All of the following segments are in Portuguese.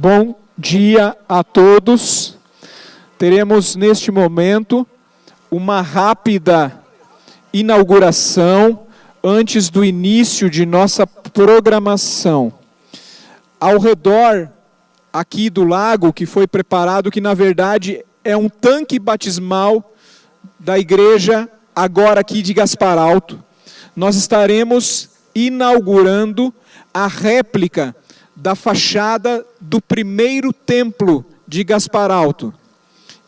Bom dia a todos. Teremos neste momento uma rápida inauguração antes do início de nossa programação. Ao redor aqui do lago que foi preparado, que na verdade é um tanque batismal da igreja agora aqui de Gaspar Alto, nós estaremos inaugurando a réplica da fachada do primeiro templo de Gaspar Alto.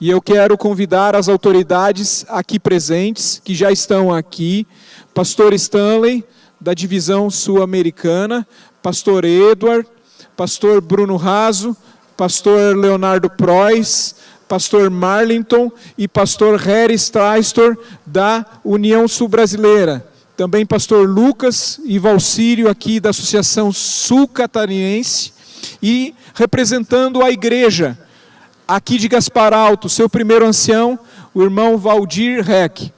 E eu quero convidar as autoridades aqui presentes, que já estão aqui, pastor Stanley, da divisão sul-americana, pastor Edward, pastor Bruno Raso, pastor Leonardo Prois, pastor Marlington e pastor Harry Straistor, da União Sul-Brasileira. Também pastor Lucas e Valcírio, aqui da Associação Sul-Catarinense, e representando a igreja, aqui de Gaspar Alto, seu primeiro ancião, o irmão Valdir Reck.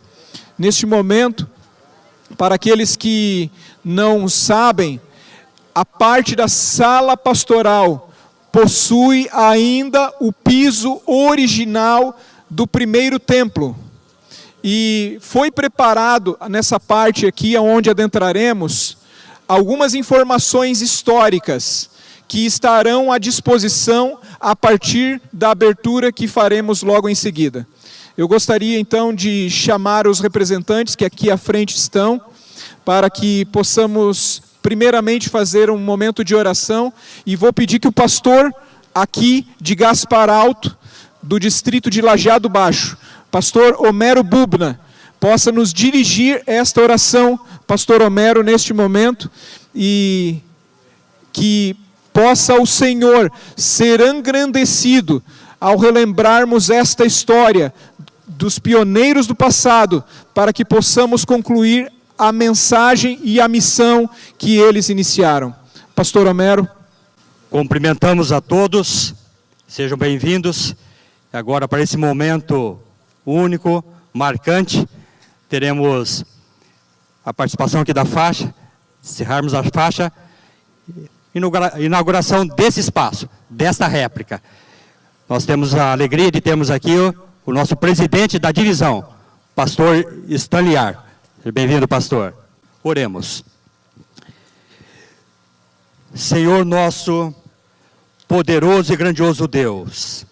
Neste momento, para aqueles que não sabem, a parte da sala pastoral possui ainda o piso original do primeiro templo. E foi preparado nessa parte aqui, onde adentraremos, algumas informações históricas que estarão à disposição a partir da abertura que faremos logo em seguida. Eu gostaria então de chamar os representantes que aqui à frente estão, para que possamos primeiramente fazer um momento de oração, e vou pedir que o pastor aqui de Gaspar Alto, do distrito de Lajeado Baixo, pastor Homero Bubna, possa nos dirigir esta oração, pastor Homero, neste momento, e que possa o Senhor ser engrandecido ao relembrarmos esta história dos pioneiros do passado, para que possamos concluir a mensagem e a missão que eles iniciaram. Pastor Homero. Cumprimentamos a todos, sejam bem-vindos. Agora, para esse momento único, marcante, teremos a participação aqui da faixa, encerrarmos a faixa, inauguração desse espaço, desta réplica. Nós temos a alegria de termos aqui o nosso presidente da divisão, pastor Stanley Arco. Bem-vindo, pastor. Oremos. Senhor nosso poderoso e grandioso Deus,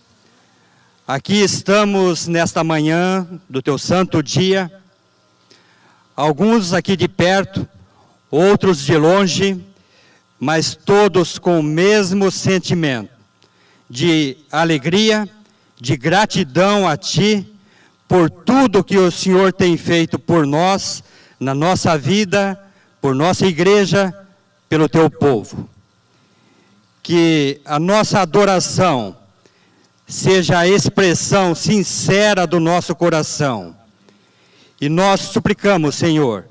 aqui estamos nesta manhã do teu santo dia, alguns aqui de perto, outros de longe, mas todos com o mesmo sentimento de alegria, de gratidão a Ti, por tudo que o Senhor tem feito por nós, na nossa vida, por nossa igreja, pelo Teu povo. Que a nossa adoração seja a expressão sincera do nosso coração. E nós suplicamos, Senhor,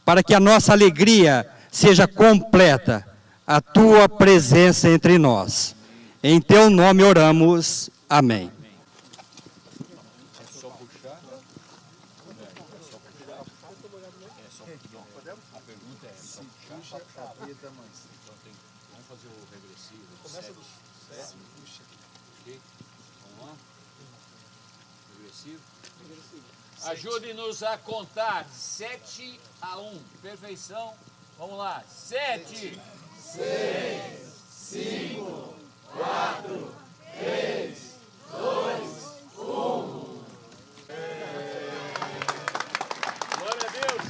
para que a nossa alegria seja completa, a Tua presença entre nós. Em Teu nome oramos. Amém. Ajude-nos a contar 7 a 1. Perfeição. Vamos lá. 7, 6, 5, 4, 3, 2, 1. Glória a Deus.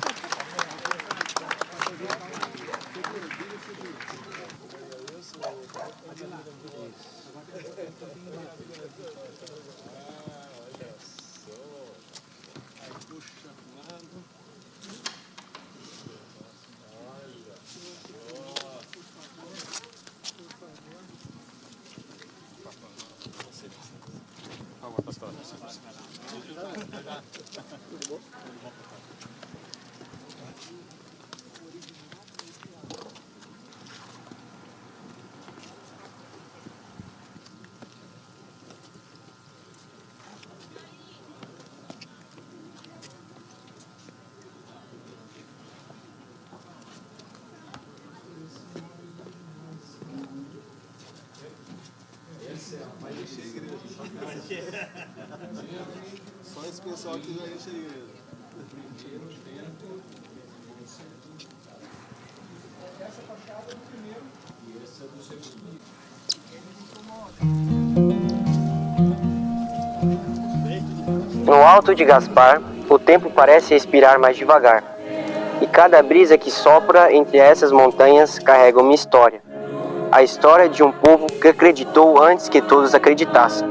Só esse pessoal que já enche a igreja. Essa fachada é do primeiro e essa é do segundo. No alto de Gaspar, o tempo parece respirar mais devagar. E cada brisa que sopra entre essas montanhas carrega uma história. A história de um povo que acreditou antes que todos acreditassem.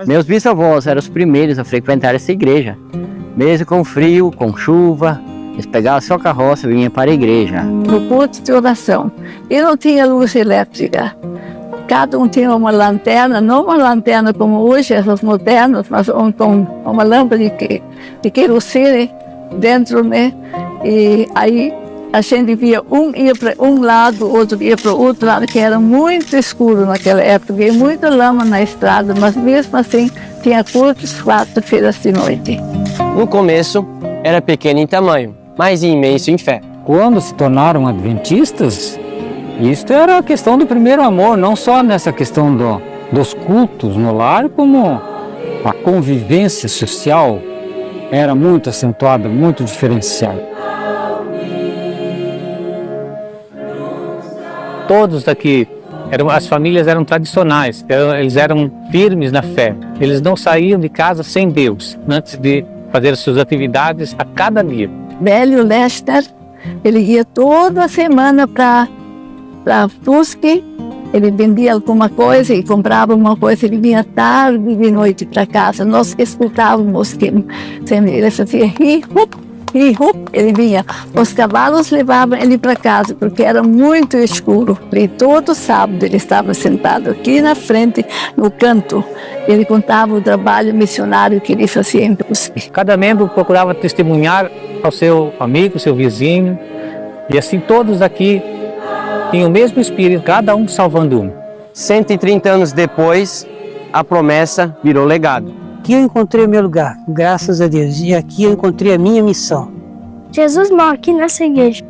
Meus bisavós eram os primeiros a frequentar essa igreja. Mesmo com frio, com chuva, eles pegavam sua carroça e vinham para a igreja. No culto de oração. E não tinha luz elétrica. Cada um tinha uma lanterna, não uma lanterna como hoje, essas modernas, mas com uma lâmpada de querosene dentro, né? E aí a gente via um ia para um lado, outro ia para o outro lado, que era muito escuro naquela época, e muita lama na estrada, mas mesmo assim tinha cultos quarta-feiras de noite. No começo, era pequeno em tamanho, mas imenso em fé. Quando se tornaram adventistas, isso era a questão do primeiro amor, não só nessa questão dos cultos no lar, como a convivência social era muito acentuada, muito diferenciada. Todos aqui, as famílias eram tradicionais, eles eram firmes na fé. Eles não saíam de casa sem Deus, antes de fazer suas atividades a cada dia. Velho Lester, ele ia toda semana para Fusque, ele vendia alguma coisa e comprava uma coisa, ele vinha tarde e de noite para casa. Nós escutávamos que ele fazia hi-hup, ele vinha. Os cavalos levavam ele para casa, porque era muito escuro. E todo sábado ele estava sentado aqui na frente, no canto. Ele contava o trabalho missionário que ele fazia em Fusque. Cada membro procurava testemunhar ao seu amigo, seu vizinho, e assim todos aqui tinham o mesmo espírito, cada um salvando um. 130 anos depois, a promessa virou legado. Aqui eu encontrei o meu lugar, graças a Deus, e aqui eu encontrei a minha missão. Jesus mora aqui nessa igreja.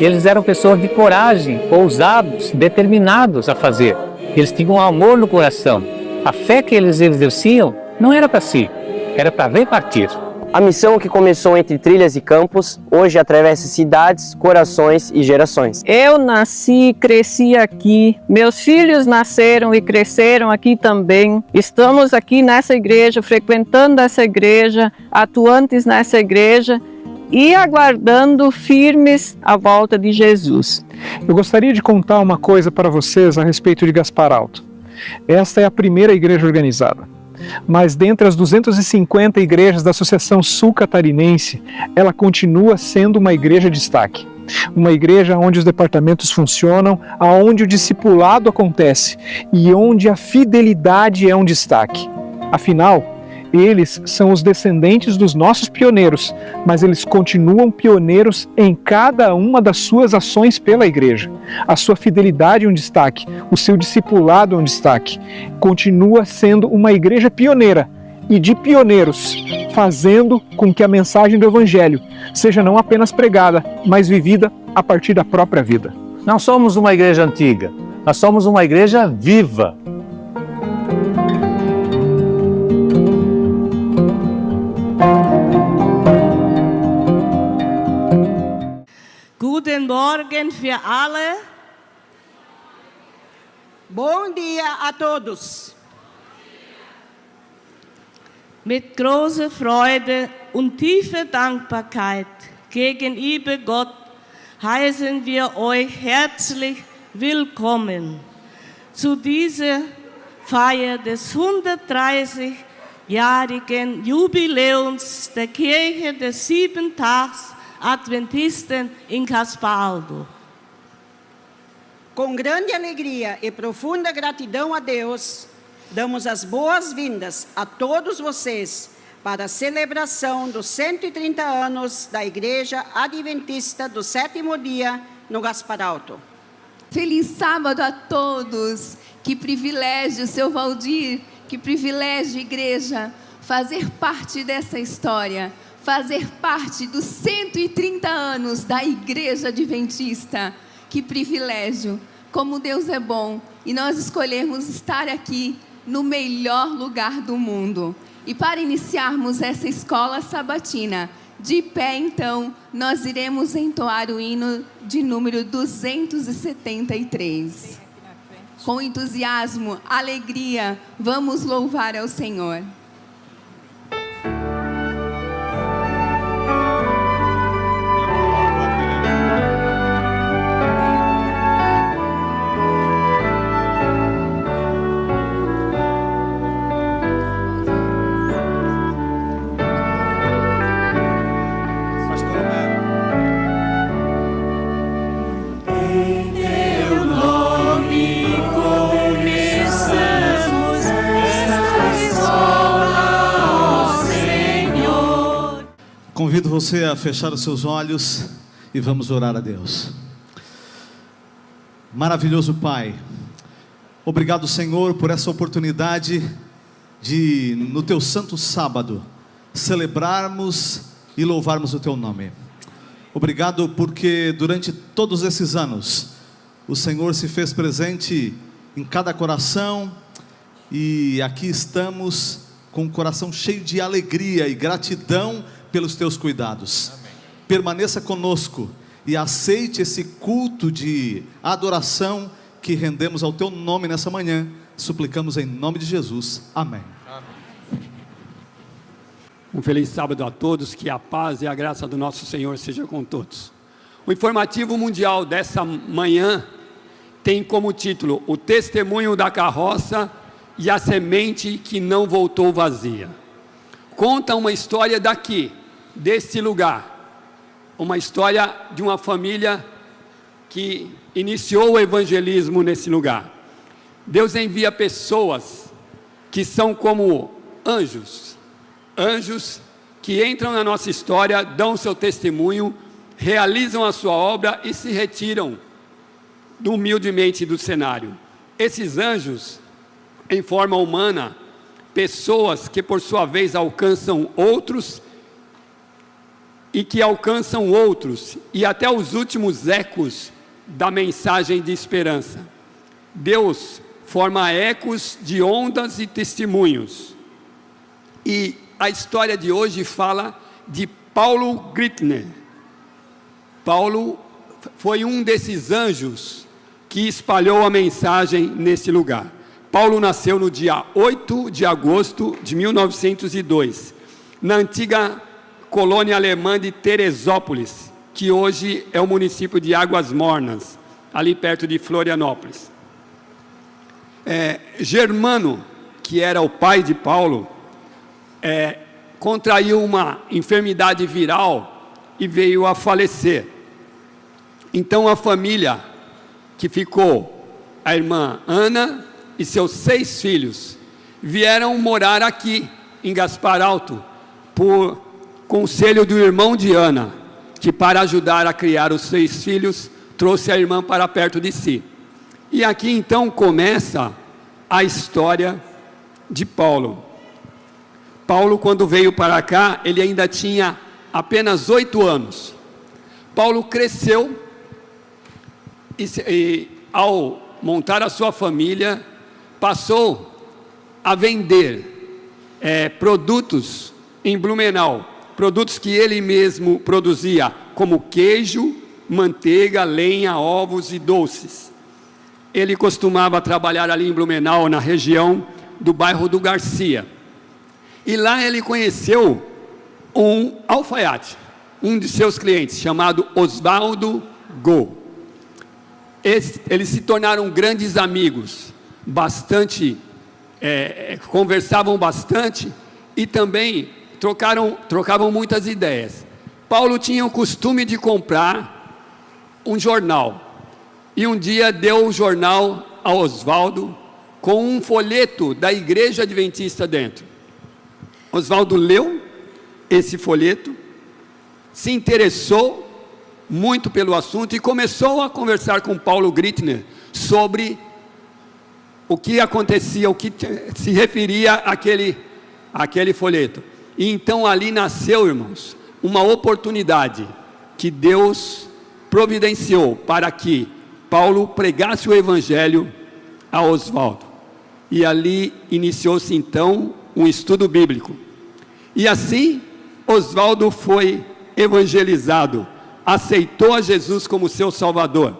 Eles eram pessoas de coragem, ousados, determinados a fazer. Eles tinham um amor no coração. A fé que eles exerciam não era para si, era para ver partir. A missão que começou entre trilhas e campos, hoje atravessa cidades, corações e gerações. Eu nasci e cresci aqui, meus filhos nasceram e cresceram aqui também. Estamos aqui nessa igreja, frequentando essa igreja, atuantes nessa igreja e aguardando firmes a volta de Jesus. Eu gostaria de contar uma coisa para vocês a respeito de Gaspar Alto. Esta é a primeira igreja organizada. Mas dentre as 250 igrejas da Associação Sul-Catarinense, ela continua sendo uma igreja de destaque. Uma igreja onde os departamentos funcionam, onde o discipulado acontece e onde a fidelidade é um destaque. Afinal, eles são os descendentes dos nossos pioneiros, mas eles continuam pioneiros em cada uma das suas ações pela igreja. A sua fidelidade é um destaque, o seu discipulado é um destaque. Continua sendo uma igreja pioneira e de pioneiros, fazendo com que a mensagem do Evangelho seja não apenas pregada, mas vivida a partir da própria vida. Não somos uma igreja antiga, nós somos uma igreja viva. Guten Morgen für alle. Bom dia a todos. Mit großer Freude und tiefer Dankbarkeit gegenüber Gott heißen wir euch herzlich willkommen zu dieser Feier des 130-jährigen Jubiläums der Kirche des Siebentags-Adventisten in Gaspar Alto. Com grande alegria e profunda gratidão a Deus, damos as boas-vindas a todos vocês para a celebração dos 130 anos da Igreja Adventista do Sétimo Dia no Gaspar Alto. Feliz sábado a todos. Que privilégio, seu Valdir, que privilégio, igreja, fazer parte dessa história, fazer parte dos 130 anos da Igreja Adventista. Que privilégio! Como Deus é bom, e nós escolhermos estar aqui no melhor lugar do mundo. E para iniciarmos essa escola sabatina, de pé então, nós iremos entoar o hino de número 273. Com entusiasmo, alegria, vamos louvar ao Senhor. Convido você a fechar os seus olhos e vamos orar a Deus. Maravilhoso Pai, obrigado, Senhor, por essa oportunidade de, no Teu santo sábado, celebrarmos e louvarmos o Teu nome. Obrigado porque durante todos esses anos, o Senhor se fez presente em cada coração, e aqui estamos com o coração cheio de alegria e gratidão pelos Teus cuidados. Amém. Permaneça conosco e aceite esse culto de adoração que rendemos ao Teu nome nessa manhã. Suplicamos em nome de Jesus. Amém. Amém. Um feliz sábado a todos, que a paz e a graça do nosso Senhor seja com todos. O informativo mundial dessa manhã tem como título: o testemunho da carroça e a semente que não voltou vazia. Conta uma história daqui, desse lugar, uma história de uma família que iniciou o evangelismo nesse lugar. Deus envia pessoas que são como anjos que entram na nossa história, dão seu testemunho, realizam a sua obra e se retiram humildemente do cenário. Esses anjos, em forma humana, pessoas que por sua vez alcançam outros e que alcançam outros, e até os últimos ecos da mensagem de esperança. Deus forma ecos de ondas e testemunhos. E a história de hoje fala de Paulo Grittner. Paulo foi um desses anjos que espalhou a mensagem nesse lugar. Paulo nasceu no dia 8 de agosto de 1902, na antiga colônia alemã de Teresópolis, que hoje é o município de Águas Mornas, ali perto de Florianópolis. Germano, que era o pai de Paulo, contraiu uma enfermidade viral e veio a falecer. Então a família que ficou, a irmã Ana e seus 6 filhos, vieram morar aqui em Gaspar Alto, por conselho do irmão de Ana, que para ajudar a criar os 6 filhos, trouxe a irmã para perto de si. E aqui então começa a história de Paulo. Paulo, quando veio para cá, ele ainda tinha apenas 8 anos. Paulo cresceu e ao montar a sua família, passou a vender produtos em Blumenau, produtos que ele mesmo produzia, como queijo, manteiga, lenha, ovos e doces. Ele costumava trabalhar ali em Blumenau, na região do bairro do Garcia. E lá ele conheceu um alfaiate, um de seus clientes, chamado Oswaldo Go. Eles se tornaram grandes amigos, conversavam bastante e também trocavam muitas ideias. Paulo tinha o costume de comprar um jornal, e um dia deu o jornal a Oswaldo com um folheto da Igreja Adventista dentro. Oswaldo leu esse folheto, se interessou muito pelo assunto e começou a conversar com Paulo Grittner sobre o que acontecia, o que se referia àquele folheto. E então ali nasceu, irmãos, uma oportunidade que Deus providenciou para que Paulo pregasse o evangelho a Oswaldo. E ali iniciou-se então um estudo bíblico. E assim, Oswaldo foi evangelizado, aceitou a Jesus como seu Salvador.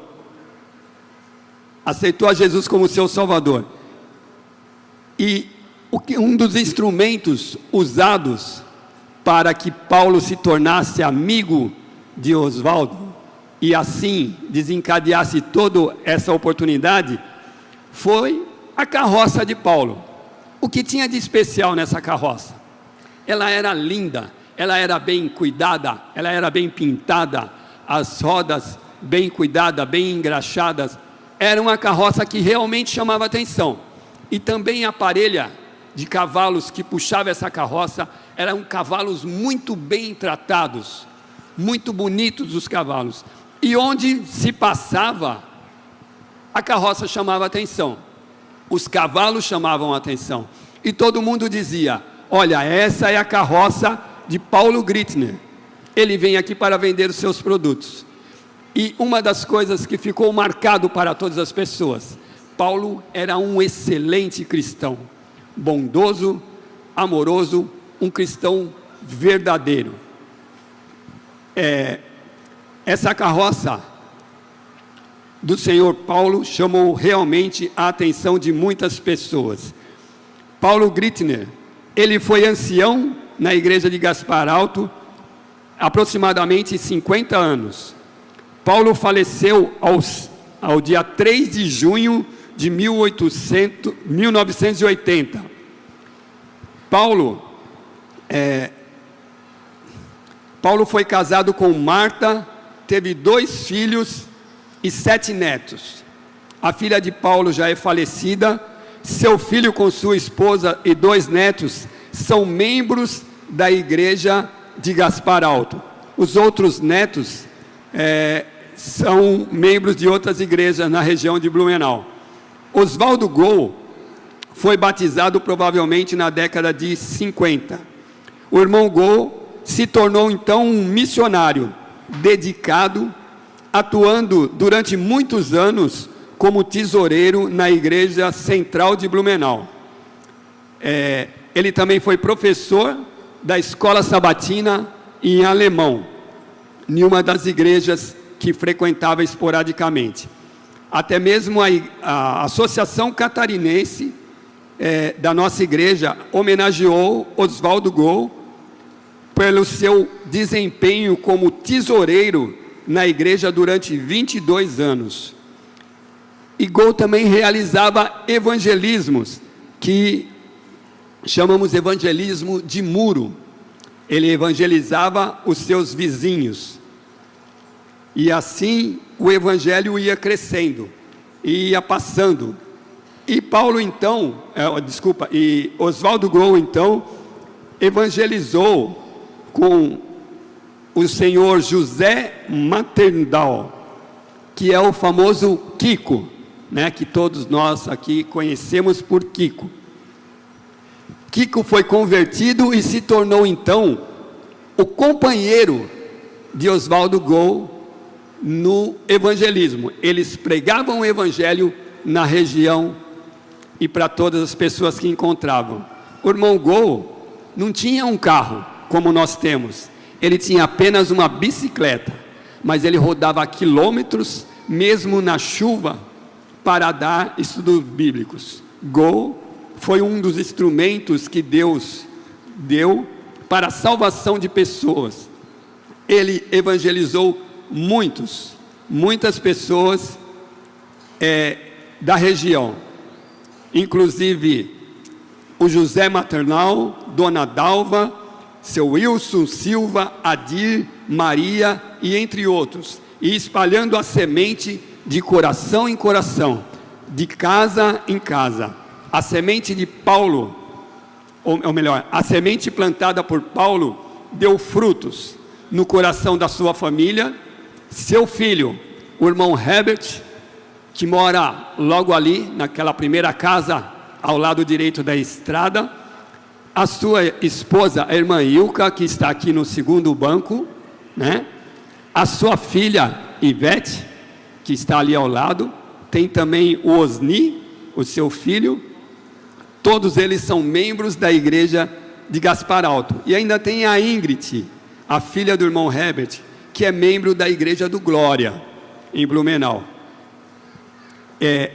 Aceitou a Jesus como seu Salvador. E um dos instrumentos usados para que Paulo se tornasse amigo de Oswaldo e assim desencadeasse toda essa oportunidade foi a carroça de Paulo. O que tinha de especial nessa carroça? Ela era linda, ela era bem cuidada, ela era bem pintada, as rodas bem cuidadas, bem engraxadas. Era uma carroça que realmente chamava atenção. E também a parelha de cavalos que puxava essa carroça eram cavalos muito bem tratados, muito bonitos os cavalos. E onde se passava, a carroça chamava atenção, os cavalos chamavam atenção. E todo mundo dizia: olha, essa é a carroça de Paulo Grittner. Ele vem aqui para vender os seus produtos. E uma das coisas que ficou marcado para todas as pessoas: Paulo era um excelente cristão, bondoso, amoroso, um cristão verdadeiro. Essa carroça do Senhor Paulo chamou realmente a atenção de muitas pessoas. Paulo Grittner, ele foi ancião na igreja de Gaspar Alto, aproximadamente 50 anos. Paulo faleceu ao dia 3 de junho de 1980. Paulo foi casado com Marta, teve 2 filhos e 7 netos. A filha de Paulo já é falecida, seu filho com sua esposa e 2 netos são membros da igreja de Gaspar Alto. Os outros netos são membros de outras igrejas na região de Blumenau. Oswaldo Goll foi batizado provavelmente na década de 50. O irmão Goll se tornou então um missionário dedicado, atuando durante muitos anos como tesoureiro na igreja central de Blumenau. Ele também foi professor da escola sabatina em alemão, em uma das igrejas que frequentava esporadicamente. Até mesmo a Associação Catarinense da nossa igreja homenageou Oswaldo Goll pelo seu desempenho como tesoureiro na igreja durante 22 anos. E Goll também realizava evangelismos, que chamamos evangelismo de muro. Ele evangelizava os seus vizinhos. E assim o evangelho ia crescendo, ia passando. E Paulo então, e Oswaldo Goll então, evangelizou com o senhor José Maternal, que é o famoso Kiko, né, que todos nós aqui conhecemos por Kiko. Kiko foi convertido e se tornou então o companheiro de Oswaldo Goll no evangelismo. Eles pregavam o evangelho na região e para todas as pessoas que encontravam. O irmão Goll não tinha um carro como nós temos, ele tinha apenas uma bicicleta, mas ele rodava quilômetros mesmo na chuva para dar estudos bíblicos. Goll foi um dos instrumentos que Deus deu para a salvação de pessoas. Ele evangelizou muitas pessoas da região, inclusive o José Maternal, Dona Dalva, seu Wilson Silva, Adir, Maria e entre outros, e espalhando a semente de coração em coração, de casa em casa. A semente de Paulo, ou melhor, a semente plantada por Paulo deu frutos no coração da sua família. Seu filho, o irmão Herbert, que mora logo ali, naquela primeira casa, ao lado direito da estrada, a sua esposa, a irmã Ilka, que está aqui no segundo banco, né? A sua filha Ivete, que está ali ao lado, tem também o Osni, o seu filho, todos eles são membros da igreja de Gaspar Alto. E ainda tem a Ingrid, a filha do irmão Herbert, que é membro da igreja do Glória, em Blumenau.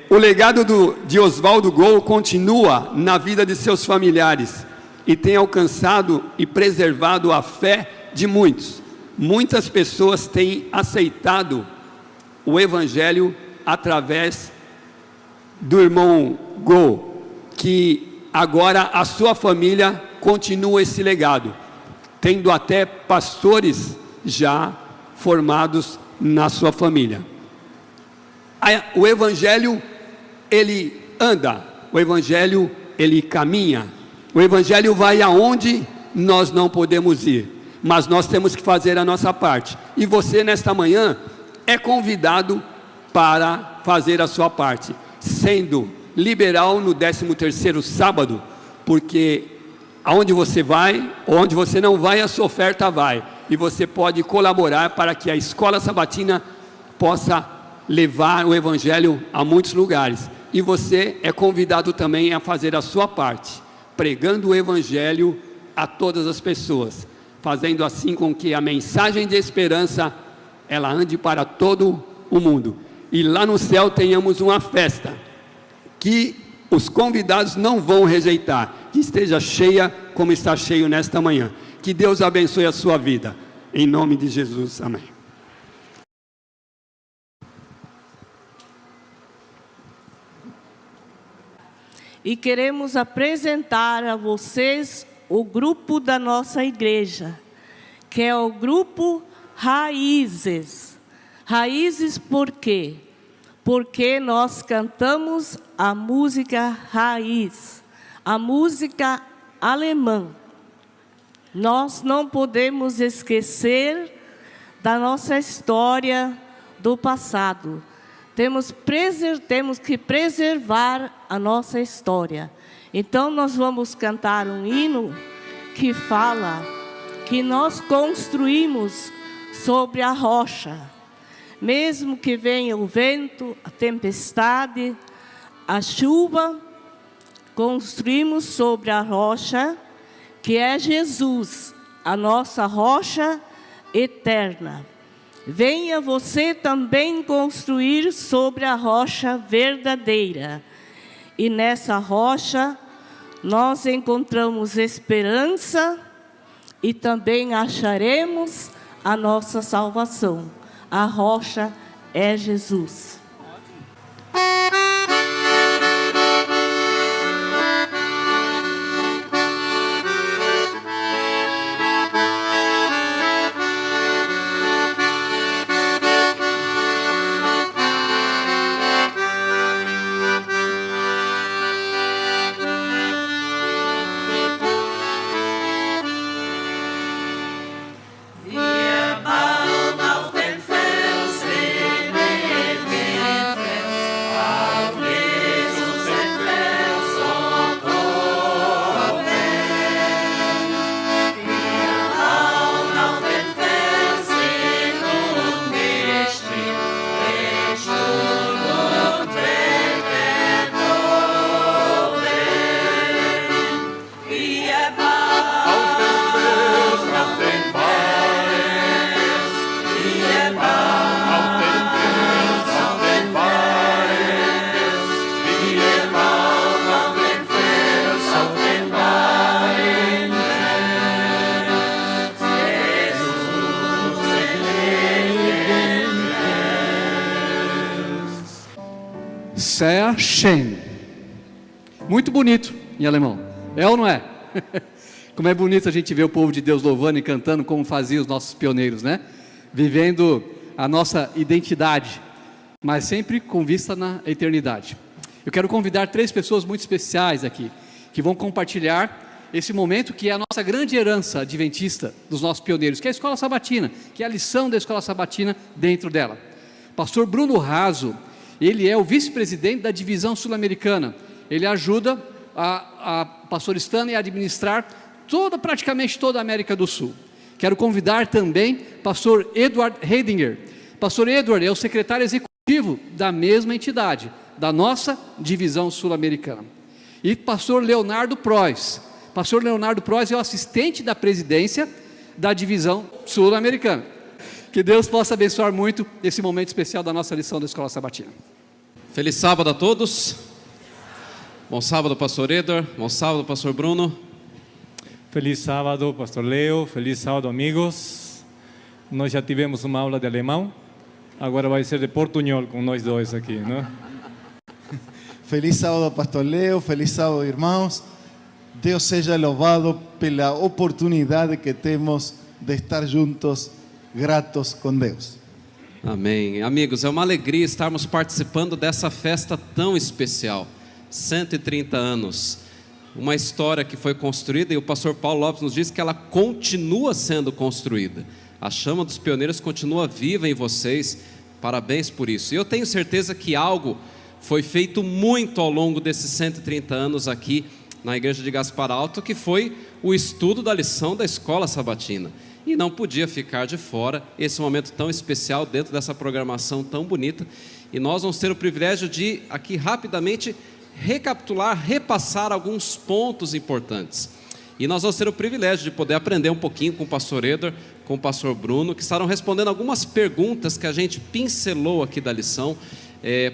O legado de Oswaldo Gol continua na vida de seus familiares e tem alcançado e preservado a fé de muitos. Muitas pessoas têm aceitado o Evangelho através do irmão Gol, que agora a sua família continua esse legado, tendo até pastores já formados na sua família. O Evangelho, ele anda, o Evangelho, ele caminha, o Evangelho vai aonde nós não podemos ir, mas nós temos que fazer a nossa parte. E você, nesta manhã, é convidado para fazer a sua parte, sendo liberal no 13º sábado, porque aonde você vai, onde você não vai, a sua oferta vai, e você pode colaborar para que a escola sabatina possa levar o Evangelho a muitos lugares. E você é convidado também a fazer a sua parte, pregando o Evangelho a todas as pessoas, fazendo assim com que a mensagem de esperança ela ande para todo o mundo. E lá no céu tenhamos uma festa que os convidados não vão rejeitar, que esteja cheia como está cheio nesta manhã. Que Deus abençoe a sua vida, em nome de Jesus, amém. E queremos apresentar a vocês o grupo da nossa igreja, que é o grupo Raízes. Raízes por quê? Porque nós cantamos a música raiz, a música alemã. Nós não podemos esquecer da nossa história do passado. Temos que preservar a nossa história. Então, nós vamos cantar um hino que fala que nós construímos sobre a rocha. Mesmo que venha o vento, a tempestade, a chuva, construímos sobre a rocha, que é Jesus, a nossa rocha eterna. Venha você também construir sobre a rocha verdadeira. E nessa rocha nós encontramos esperança e também acharemos a nossa salvação. A rocha é Jesus. Sehr schön. Muito bonito em alemão. É ou não é? Como é bonito a gente ver o povo de Deus louvando e cantando como faziam os nossos pioneiros, né? Vivendo a nossa identidade, mas sempre com vista na eternidade. Eu quero convidar 3 pessoas muito especiais aqui, que vão compartilhar esse momento que é a nossa grande herança adventista dos nossos pioneiros, que é a Escola Sabatina, que é a lição da Escola Sabatina dentro dela. Pastor Bruno Raso, ele é o vice-presidente da divisão sul-americana. Ele ajuda a pastor Stanley a administrar praticamente toda a América do Sul. Quero convidar também pastor Edward Heidinger. Pastor Edward é o secretário executivo da mesma entidade, da nossa divisão sul-americana. E pastor Leonardo Prois. Pastor Leonardo Prois é o assistente da presidência da divisão sul-americana. Que Deus possa abençoar muito esse momento especial da nossa lição da Escola Sabatina. Feliz sábado a todos. Bom sábado, pastor Edward. Bom sábado, pastor Bruno. Feliz sábado, pastor Leo. Feliz sábado, amigos. Nós já tivemos uma aula de alemão. Agora vai ser de portunhol com nós dois aqui, não? Feliz sábado, pastor Leo. Feliz sábado, irmãos. Deus seja louvado pela oportunidade que temos de estar juntos, gratos com Deus. Amém. Amigos, é uma alegria estarmos participando dessa festa tão especial. 130 anos. Uma história que foi construída, e o pastor Paulo Lopes nos diz que ela continua sendo construída. A chama dos pioneiros continua viva em vocês. Parabéns por isso. E eu tenho certeza que algo foi feito muito ao longo desses 130 anos aqui na igreja de Gaspar Alto, que foi o estudo da lição da Escola Sabatina. E não podia ficar de fora esse momento tão especial dentro dessa programação tão bonita. E nós vamos ter o privilégio de, aqui rapidamente, recapitular, repassar alguns pontos importantes. E nós vamos ter o privilégio de poder aprender um pouquinho com o pastor Edward, com o pastor Bruno, que estarão respondendo algumas perguntas que a gente pincelou aqui da lição,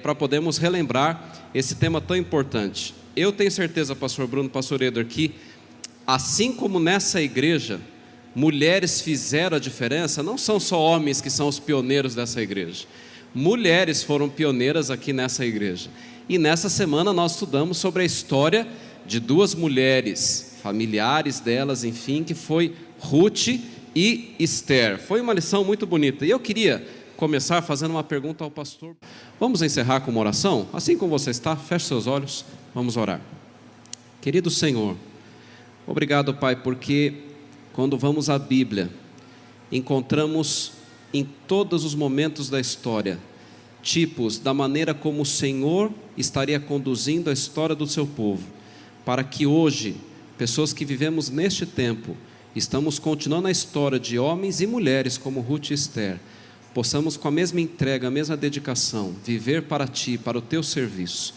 para podermos relembrar esse tema tão importante. Eu tenho certeza, pastor Bruno, pastor Edward, que assim como nessa igreja, mulheres fizeram a diferença, não são só homens que são os pioneiros dessa igreja. Mulheres foram pioneiras aqui nessa igreja. E nessa semana nós estudamos sobre a história de duas mulheres, familiares delas, enfim, que foi Ruth e Esther. Foi uma lição muito bonita. E eu queria começar fazendo uma pergunta ao pastor. Vamos encerrar com uma oração? Assim como você está, feche seus olhos, vamos orar. Querido Senhor, obrigado, Pai, porque quando vamos à Bíblia, encontramos em todos os momentos da história tipos da maneira como o Senhor estaria conduzindo a história do seu povo, para que hoje, pessoas que vivemos neste tempo, estamos continuando a história de homens e mulheres como Ruth e Esther, possamos com a mesma entrega, a mesma dedicação, viver para Ti, para o Teu serviço,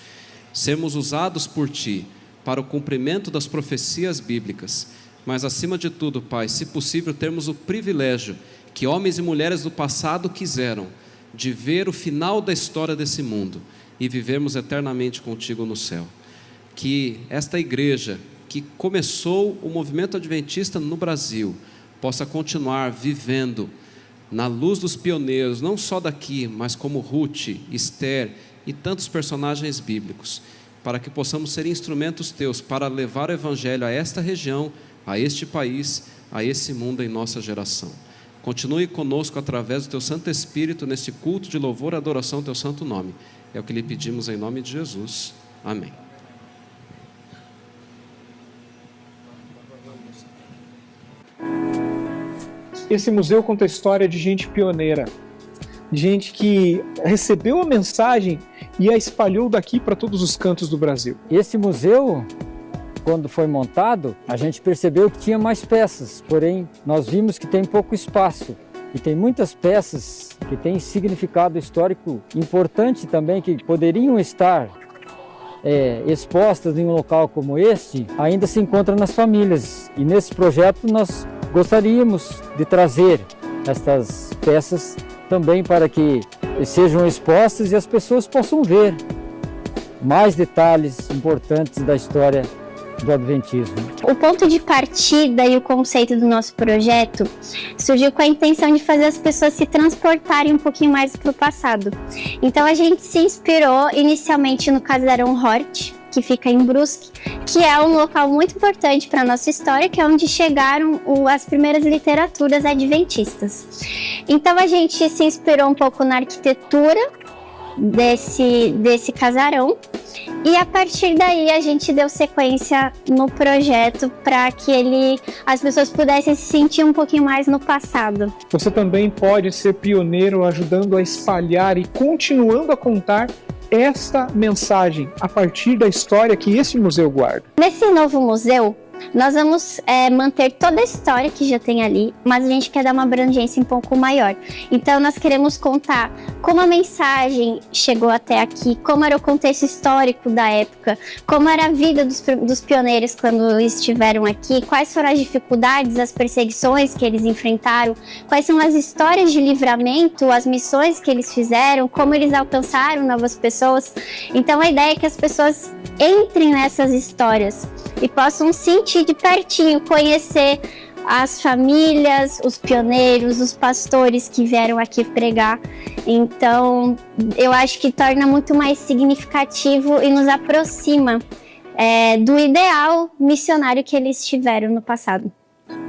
sermos usados por Ti, para o cumprimento das profecias bíblicas, mas acima de tudo, Pai, se possível, termos o privilégio que homens e mulheres do passado quiseram, de ver o final da história desse mundo e vivermos eternamente contigo no céu. Que esta igreja que começou o movimento adventista no Brasil possa continuar vivendo na luz dos pioneiros, não só daqui, mas como Ruth, Esther e tantos personagens bíblicos, para que possamos ser instrumentos teus para levar o evangelho a esta região, a este país, a esse mundo em nossa geração. Continue conosco através do Teu Santo Espírito neste culto de louvor e adoração ao Teu santo nome. É o que lhe pedimos em nome de Jesus. Amém. Esse museu conta a história de gente pioneira, gente que recebeu a mensagem e a espalhou daqui para todos os cantos do Brasil. Esse museu, quando foi montado, a gente percebeu que tinha mais peças, porém nós vimos que tem pouco espaço e tem muitas peças que têm significado histórico importante também, que poderiam estar expostas em um local como este, ainda se encontram nas famílias. E nesse projeto nós gostaríamos de trazer estas peças também para que sejam expostas e as pessoas possam ver mais detalhes importantes da história do Adventismo. O ponto de partida e o conceito do nosso projeto surgiu com a intenção de fazer as pessoas se transportarem um pouquinho mais para o passado. Então a gente se inspirou inicialmente no Casarão Hort, que fica em Brusque, que é um local muito importante para a nossa história, que é onde chegaram as primeiras literaturas adventistas. Então a gente se inspirou um pouco na arquitetura desse casarão, e a partir daí a gente deu sequência no projeto para que as pessoas pudessem se sentir um pouquinho mais no passado. Você também pode ser pioneiro ajudando a espalhar e continuando a contar esta mensagem a partir da história que esse museu guarda? Nesse novo museu, nós vamos manter toda a história que já tem ali, mas a gente quer dar uma abrangência um pouco maior. Então nós queremos contar como a mensagem chegou até aqui, como era o contexto histórico da época, como era a vida dos pioneiros quando estiveram aqui, quais foram as dificuldades, as perseguições que eles enfrentaram, quais são as histórias de livramento, as missões que eles fizeram, como eles alcançaram novas pessoas. Então a ideia é que as pessoas entrem nessas histórias e possam sentir de pertinho, conhecer as famílias, os pioneiros, os pastores que vieram aqui pregar. Então, eu acho que torna muito mais significativo e nos aproxima do ideal missionário que eles tiveram no passado.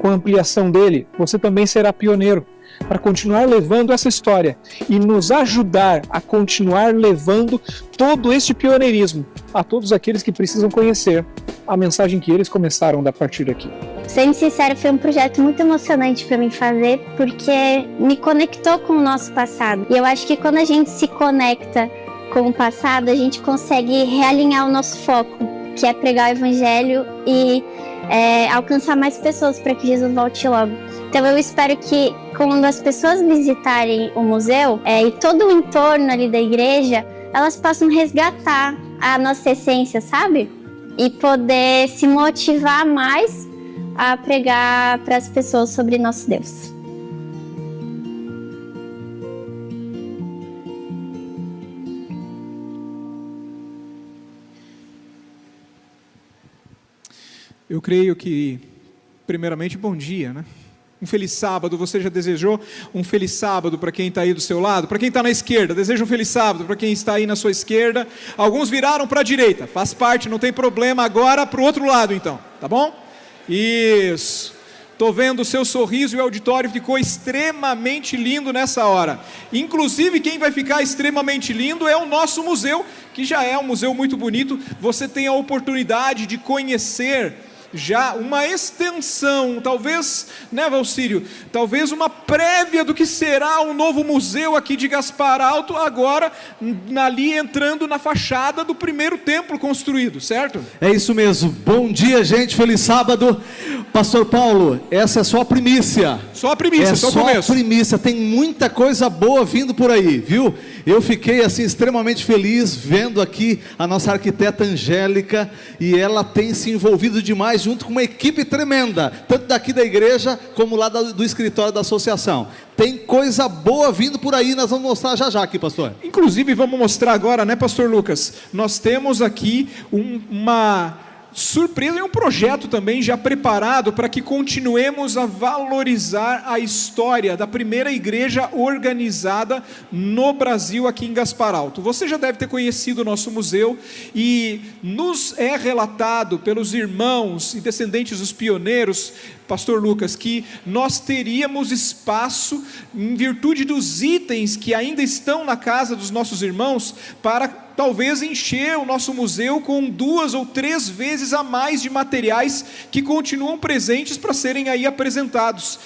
Com a ampliação dele, você também será pioneiro para continuar levando essa história e nos ajudar a continuar levando todo este pioneirismo a todos aqueles que precisam conhecer a mensagem que eles começaram a partir daqui. Sendo sincero, foi um projeto muito emocionante para mim fazer, porque me conectou com o nosso passado. E eu acho que quando a gente se conecta com o passado, a gente consegue realinhar o nosso foco, que é pregar o evangelho e alcançar mais pessoas para que Jesus volte logo. Então eu espero que quando as pessoas visitarem o museu e todo o entorno ali da igreja, elas possam resgatar a nossa essência, sabe? E poder se motivar mais a pregar para as pessoas sobre nosso Deus. Eu creio que, primeiramente, bom dia, né? Um feliz sábado. Você já desejou um feliz sábado para quem está aí do seu lado? Para quem está na esquerda, deseja um feliz sábado para quem está aí na sua esquerda. Alguns viraram para a direita, faz parte, não tem problema. Agora para o outro lado então, tá bom? Isso. Estou vendo o seu sorriso e o auditório ficou extremamente lindo nessa hora. Inclusive quem vai ficar extremamente lindo é o nosso museu, que já é um museu muito bonito. Você tem a oportunidade de conhecer já uma extensão, talvez, né, Valcírio? Talvez uma prévia do que será um novo museu aqui de Gaspar Alto, agora ali entrando na fachada do primeiro templo construído, certo? É isso mesmo. Bom dia, gente. Feliz sábado. Pastor Paulo, essa é só a primícia. Só a primícia, só o começo. Só a primícia. Tem muita coisa boa vindo por aí, viu? Eu fiquei assim extremamente feliz vendo aqui a nossa arquiteta Angélica, e ela tem se envolvido demais junto com uma equipe tremenda, tanto daqui da igreja como lá do escritório da associação. Tem coisa boa vindo por aí, nós vamos mostrar já já aqui, pastor. Inclusive vamos mostrar agora, né, pastor Lucas? Nós temos aqui uma surpresa e um projeto também já preparado para que continuemos a valorizar a história da primeira igreja organizada no Brasil, aqui em Gaspar Alto. Você já deve ter conhecido o nosso museu, e nos é relatado pelos irmãos e descendentes dos pioneiros, pastor Lucas, que nós teríamos espaço, em virtude dos itens que ainda estão na casa dos nossos irmãos, para talvez encher o nosso museu com 2 ou 3 vezes a mais de materiais que continuam presentes para serem aí apresentados.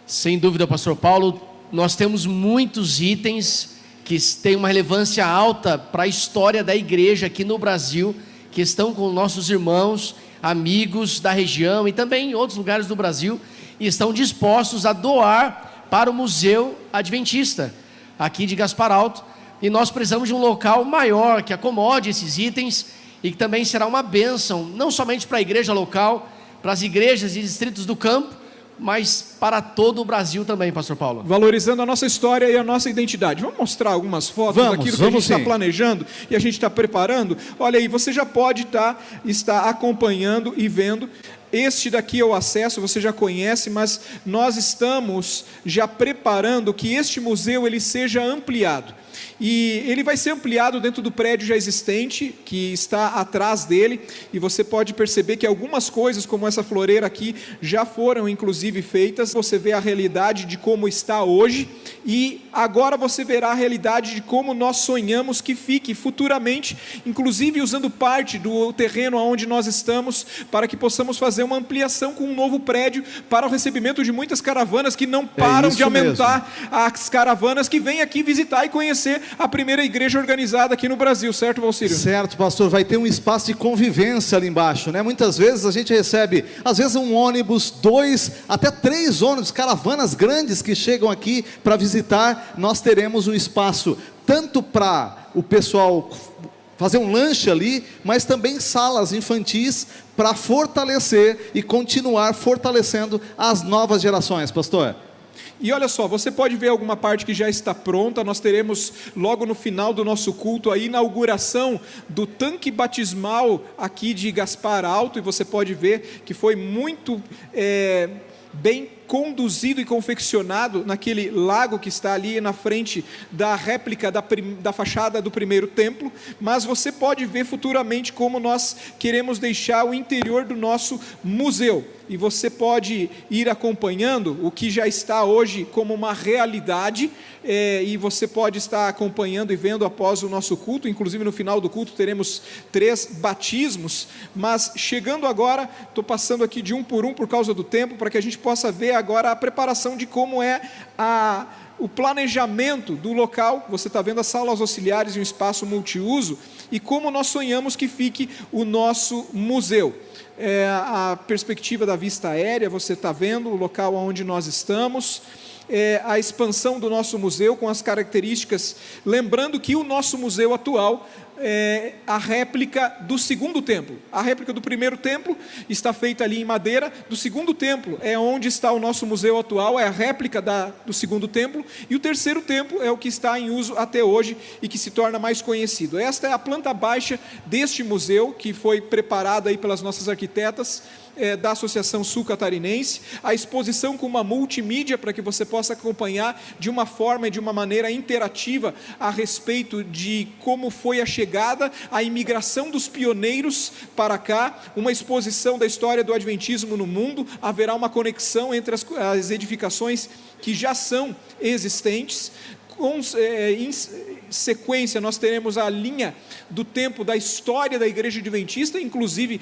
Sem dúvida, pastor Paulo, nós temos muitos itens que têm uma relevância alta para a história da igreja aqui no Brasil, que estão com nossos irmãos, amigos da região e também em outros lugares do Brasil, e estão dispostos a doar para o Museu Adventista aqui de Gaspar Alto. E nós precisamos de um local maior que acomode esses itens e que também será uma bênção, não somente para a igreja local, para as igrejas e distritos do campo, mas para todo o Brasil também, pastor Paulo. Valorizando a nossa história e a nossa identidade. Vamos mostrar algumas fotos daquilo que a gente está planejando e a gente está preparando? Olha aí, você já pode estar acompanhando e vendo. Este daqui é o acesso, você já conhece, mas nós estamos já preparando que este museu ele seja ampliado. E ele vai ser ampliado dentro do prédio já existente, que está atrás dele, e você pode perceber que algumas coisas, como essa floreira aqui, já foram inclusive feitas, apenas você vê a realidade de como está hoje, e agora você verá a realidade de como nós sonhamos que fique futuramente, inclusive usando parte do terreno onde nós estamos, para que possamos fazer uma ampliação com um novo prédio para o recebimento de muitas caravanas que não param de aumentar, as caravanas que vêm aqui visitar e conhecer a primeira igreja organizada aqui no Brasil, certo, Valcírio? Certo, pastor, vai ter um espaço de convivência ali embaixo, né? Muitas vezes a gente recebe, às vezes um ônibus, 2, até 3 ônibus, caravanas grandes que chegam aqui para visitar. Nós teremos um espaço tanto para o pessoal fazer um lanche ali, mas também salas infantis para fortalecer e continuar fortalecendo as novas gerações, pastor. E olha só, você pode ver alguma parte que já está pronta. Nós teremos logo no final do nosso culto a inauguração do tanque batismal aqui de Gaspar Alto, e você pode ver que foi muito bem conduzido e confeccionado naquele lago que está ali na frente da réplica da fachada do primeiro templo. Mas você pode ver futuramente como nós queremos deixar o interior do nosso museu, e você pode ir acompanhando o que já está hoje como uma realidade, e você pode estar acompanhando e vendo após o nosso culto. Inclusive no final do culto teremos 3 batismos, mas chegando agora, estou passando aqui de um por causa do tempo, para que a gente possa ver agora a preparação de como é o planejamento do local. Você está vendo as salas auxiliares e um espaço multiuso, e como nós sonhamos que fique o nosso museu. A perspectiva da vista aérea, você está vendo o local onde nós estamos, a expansão do nosso museu com as características, lembrando que o nosso museu atual a réplica do segundo templo. A réplica do primeiro templo está feita ali em madeira, do segundo templo é onde está o nosso museu atual, é a réplica do segundo templo, e o terceiro templo é o que está em uso até hoje e que se torna mais conhecido. Esta é a planta baixa deste museu, que foi preparada aí pelas nossas arquitetas da Associação Sul Catarinense. A exposição com uma multimídia para que você possa acompanhar de uma forma e de uma maneira interativa a respeito de como foi a chegada, a imigração dos pioneiros para cá, uma exposição da história do adventismo no mundo. Haverá uma conexão entre as edificações que já são existentes. Em sequência, nós teremos a linha do tempo da história da Igreja Adventista, inclusive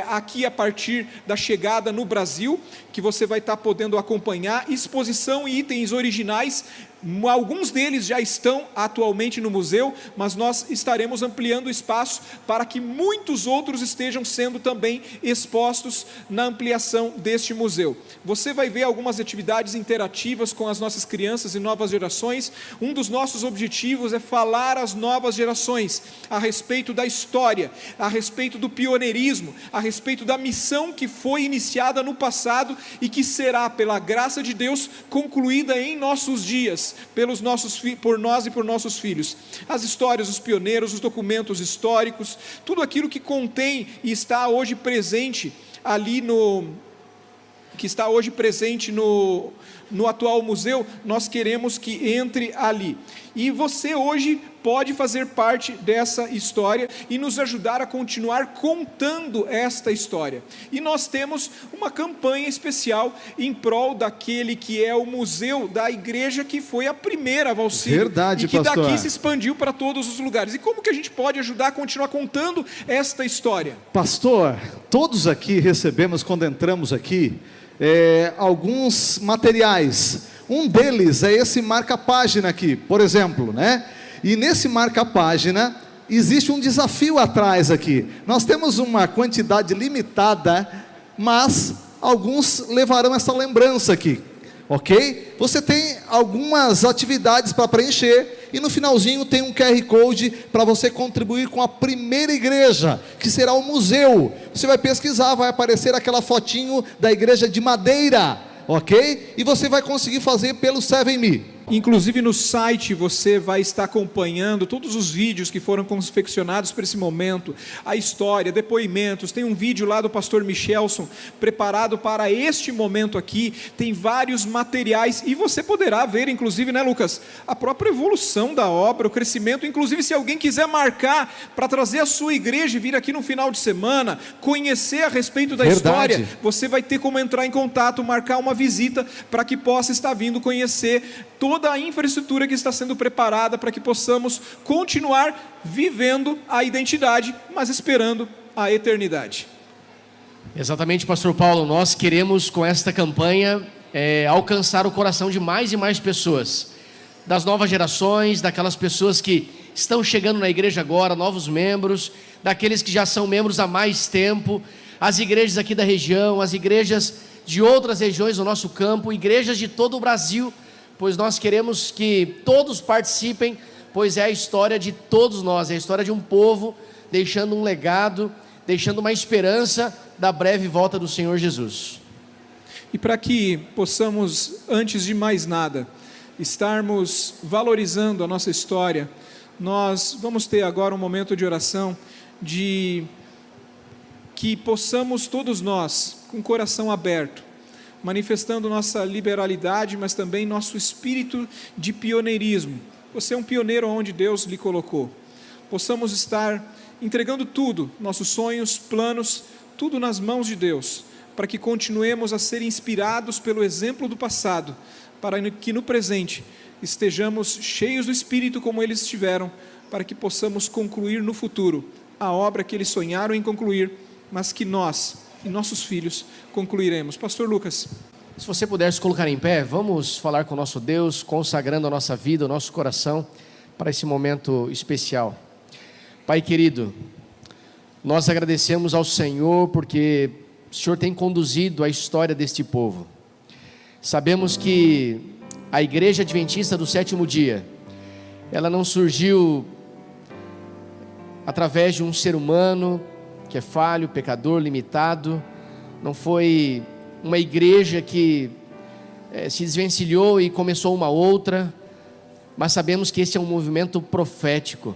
aqui a partir da chegada no Brasil, que você vai estar podendo acompanhar, exposição e itens originais. Alguns deles já estão atualmente no museu, mas nós estaremos ampliando o espaço para que muitos outros estejam sendo também expostos na ampliação deste museu. Você vai ver algumas atividades interativas com as nossas crianças e novas gerações. Um dos nossos objetivos é falar às novas gerações a respeito da história, a respeito do pioneirismo, a respeito da missão que foi iniciada no passado e que será, pela graça de Deus, concluída em nossos dias, por nós e por nossos filhos. As histórias dos pioneiros, os documentos históricos, tudo aquilo que contém e está hoje presente ali no atual museu, nós queremos que entre ali. E você hoje pode fazer parte dessa história e nos ajudar a continuar contando esta história. E nós temos uma campanha especial em prol daquele que é o museu da igreja, que foi a primeira, Valcírio. Verdade, e que pastor. daqui se expandiu para todos os lugares. E como que a gente pode ajudar a continuar contando esta história? Pastor, todos aqui recebemos, quando entramos aqui, alguns materiais. Um deles é esse marca-página aqui, por exemplo, né? E nesse marca-página existe um desafio atrás aqui. Nós temos uma quantidade limitada, mas alguns levarão essa lembrança aqui, ok? Você tem algumas atividades para preencher, e no finalzinho tem um QR Code para você contribuir com a primeira igreja, que será o museu. Você vai pesquisar, vai aparecer aquela fotinho da igreja de madeira, ok? E você vai conseguir fazer pelo 7Me. Inclusive no site você vai estar acompanhando todos os vídeos que foram confeccionados para esse momento, a história, depoimentos. Tem um vídeo lá do pastor Michelson preparado para este momento aqui. Tem vários materiais e você poderá ver, inclusive, né, Lucas, a própria evolução da obra, o crescimento. Inclusive, se alguém quiser marcar para trazer a sua igreja e vir aqui no final de semana, conhecer a respeito da história, você vai ter como entrar em contato, marcar uma visita para que possa estar vindo conhecer toda a infraestrutura que está sendo preparada para que possamos continuar vivendo a identidade, mas esperando a eternidade. Exatamente, pastor Paulo, nós queremos com esta campanha alcançar o coração de mais e mais pessoas, das novas gerações, daquelas pessoas que estão chegando na igreja agora, novos membros, daqueles que já são membros há mais tempo, as igrejas aqui da região, as igrejas de outras regiões do nosso campo, igrejas de todo o Brasil, pois nós queremos que todos participem, pois é a história de todos nós, é a história de um povo, deixando um legado, deixando uma esperança da breve volta do Senhor Jesus. E para que possamos, antes de mais nada, estarmos valorizando a nossa história, nós vamos ter agora um momento de oração, de que possamos todos nós, com o coração aberto, manifestando nossa liberalidade, mas também nosso espírito de pioneirismo. Você é um pioneiro onde Deus lhe colocou. Possamos estar entregando tudo, nossos sonhos, planos, tudo nas mãos de Deus, para que continuemos a ser inspirados pelo exemplo do passado, para que no presente estejamos cheios do Espírito como eles estiveram, para que possamos concluir no futuro a obra que eles sonharam em concluir, mas que nós e nossos filhos concluiremos. Pastor Lucas. Se você puder se colocar em pé, vamos falar com o nosso Deus, consagrando a nossa vida, o nosso coração, para esse momento especial. Pai querido, nós agradecemos ao Senhor, porque o Senhor tem conduzido a história deste povo. Sabemos que a Igreja Adventista do Sétimo Dia, ela não surgiu através de um ser humano, que é falho, pecador, limitado. Não foi uma igreja que se desvencilhou e começou uma outra, mas sabemos que esse é um movimento profético.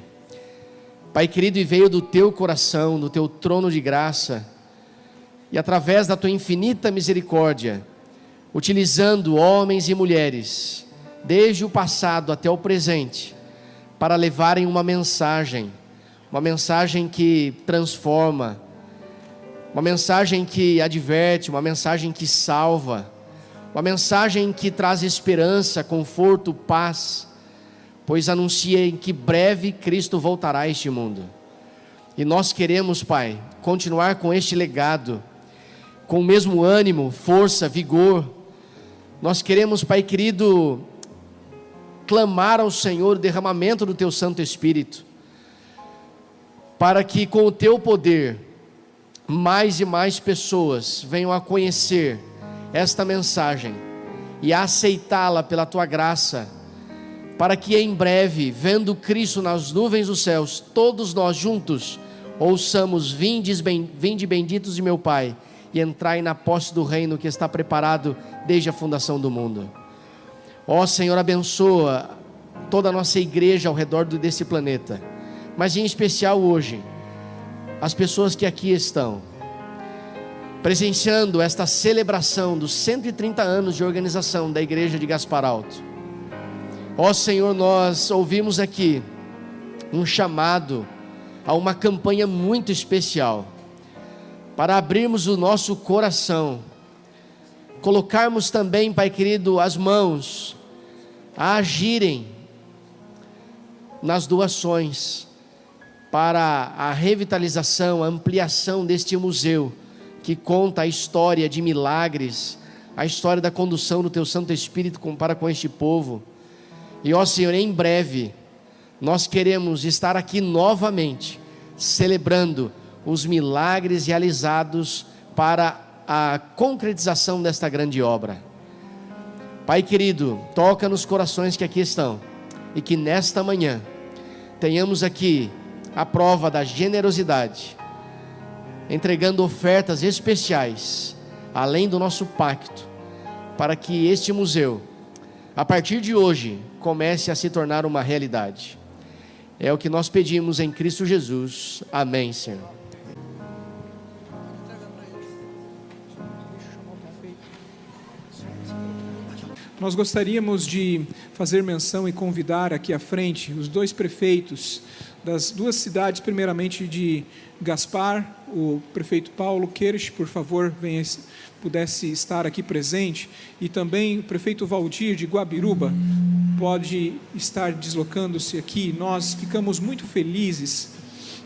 Pai querido, e veio do teu coração, do teu trono de graça, e através da tua infinita misericórdia, utilizando homens e mulheres, desde o passado até o presente, para levarem uma mensagem que transforma, uma mensagem que adverte, uma mensagem que salva, uma mensagem que traz esperança, conforto, paz, pois anuncia em que breve Cristo voltará a este mundo. E nós queremos, Pai, continuar com este legado, com o mesmo ânimo, força, vigor. Nós queremos, Pai querido, clamar ao Senhor o derramamento do teu Santo Espírito, para que com o teu poder, mais e mais pessoas venham a conhecer esta mensagem e a aceitá-la pela tua graça, para que em breve, vendo Cristo nas nuvens dos céus, todos nós juntos ouçamos: vinde benditos de meu Pai, e entrai na posse do reino que está preparado desde a fundação do mundo. Ó Senhor, abençoa toda a nossa igreja ao redor desse planeta, mas em especial hoje, as pessoas que aqui estão, presenciando esta celebração dos 130 anos de organização da Igreja de Gaspar Alto. Ó Senhor, nós ouvimos aqui um chamado a uma campanha muito especial, para abrirmos o nosso coração, colocarmos também, Pai querido, as mãos a agirem nas doações, para a revitalização, a ampliação deste museu, que conta a história de milagres, a história da condução do teu Santo Espírito para com este povo. E ó Senhor, em breve, nós queremos estar aqui novamente, celebrando os milagres realizados para a concretização desta grande obra. Pai querido, toca nos corações que aqui estão, e que nesta manhã tenhamos aqui a prova da generosidade, entregando ofertas especiais, além do nosso pacto, para que este museu a partir de hoje, comece a se tornar uma realidade. É o que nós pedimos em Cristo Jesus. Amém, Senhor. Nós gostaríamos de fazer menção e convidar aqui à frente os dois prefeitos das duas cidades, primeiramente de Gaspar, o prefeito Paulo Kirsch, por favor, pudesse estar aqui presente, e também o prefeito Valdir de Guabiruba, pode estar deslocando-se aqui. Nós ficamos muito felizes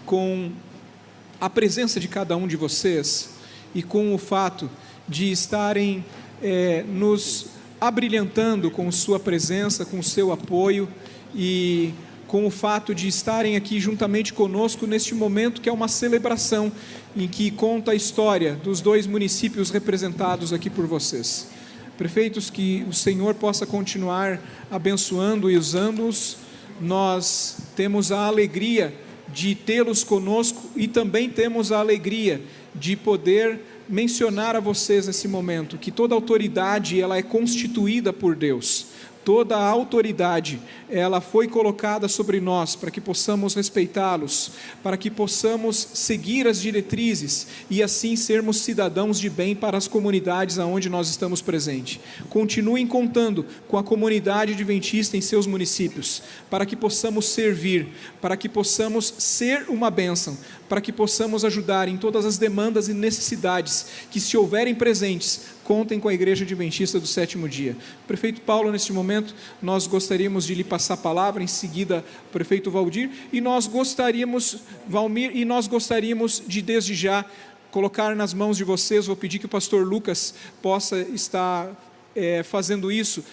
com a presença de cada um de vocês e com o fato de estarem nos abrilhantando com sua presença, com seu apoio e com o fato de estarem aqui juntamente conosco neste momento que é uma celebração em que conta a história dos dois municípios representados aqui por vocês. Prefeitos, que o Senhor possa continuar abençoando e usando-os. Nós temos a alegria de tê-los conosco e também temos a alegria de poder mencionar a vocês nesse momento que toda autoridade ela é constituída por Deus. Toda a autoridade, ela foi colocada sobre nós para que possamos respeitá-los, para que possamos seguir as diretrizes e assim sermos cidadãos de bem para as comunidades aonde nós estamos presentes. Continuem contando com a comunidade adventista em seus municípios, para que possamos servir, para que possamos ser uma bênção, para que possamos ajudar em todas as demandas e necessidades que, se houverem presentes, contem com a Igreja Adventista do Sétimo Dia. Prefeito Paulo, neste momento, nós gostaríamos de lhe passar a palavra, em seguida o prefeito Valdir, e nós gostaríamos, Valmir, e nós gostaríamos de, desde já, colocar nas mãos de vocês, vou pedir que o pastor Lucas possa estar fazendo isso,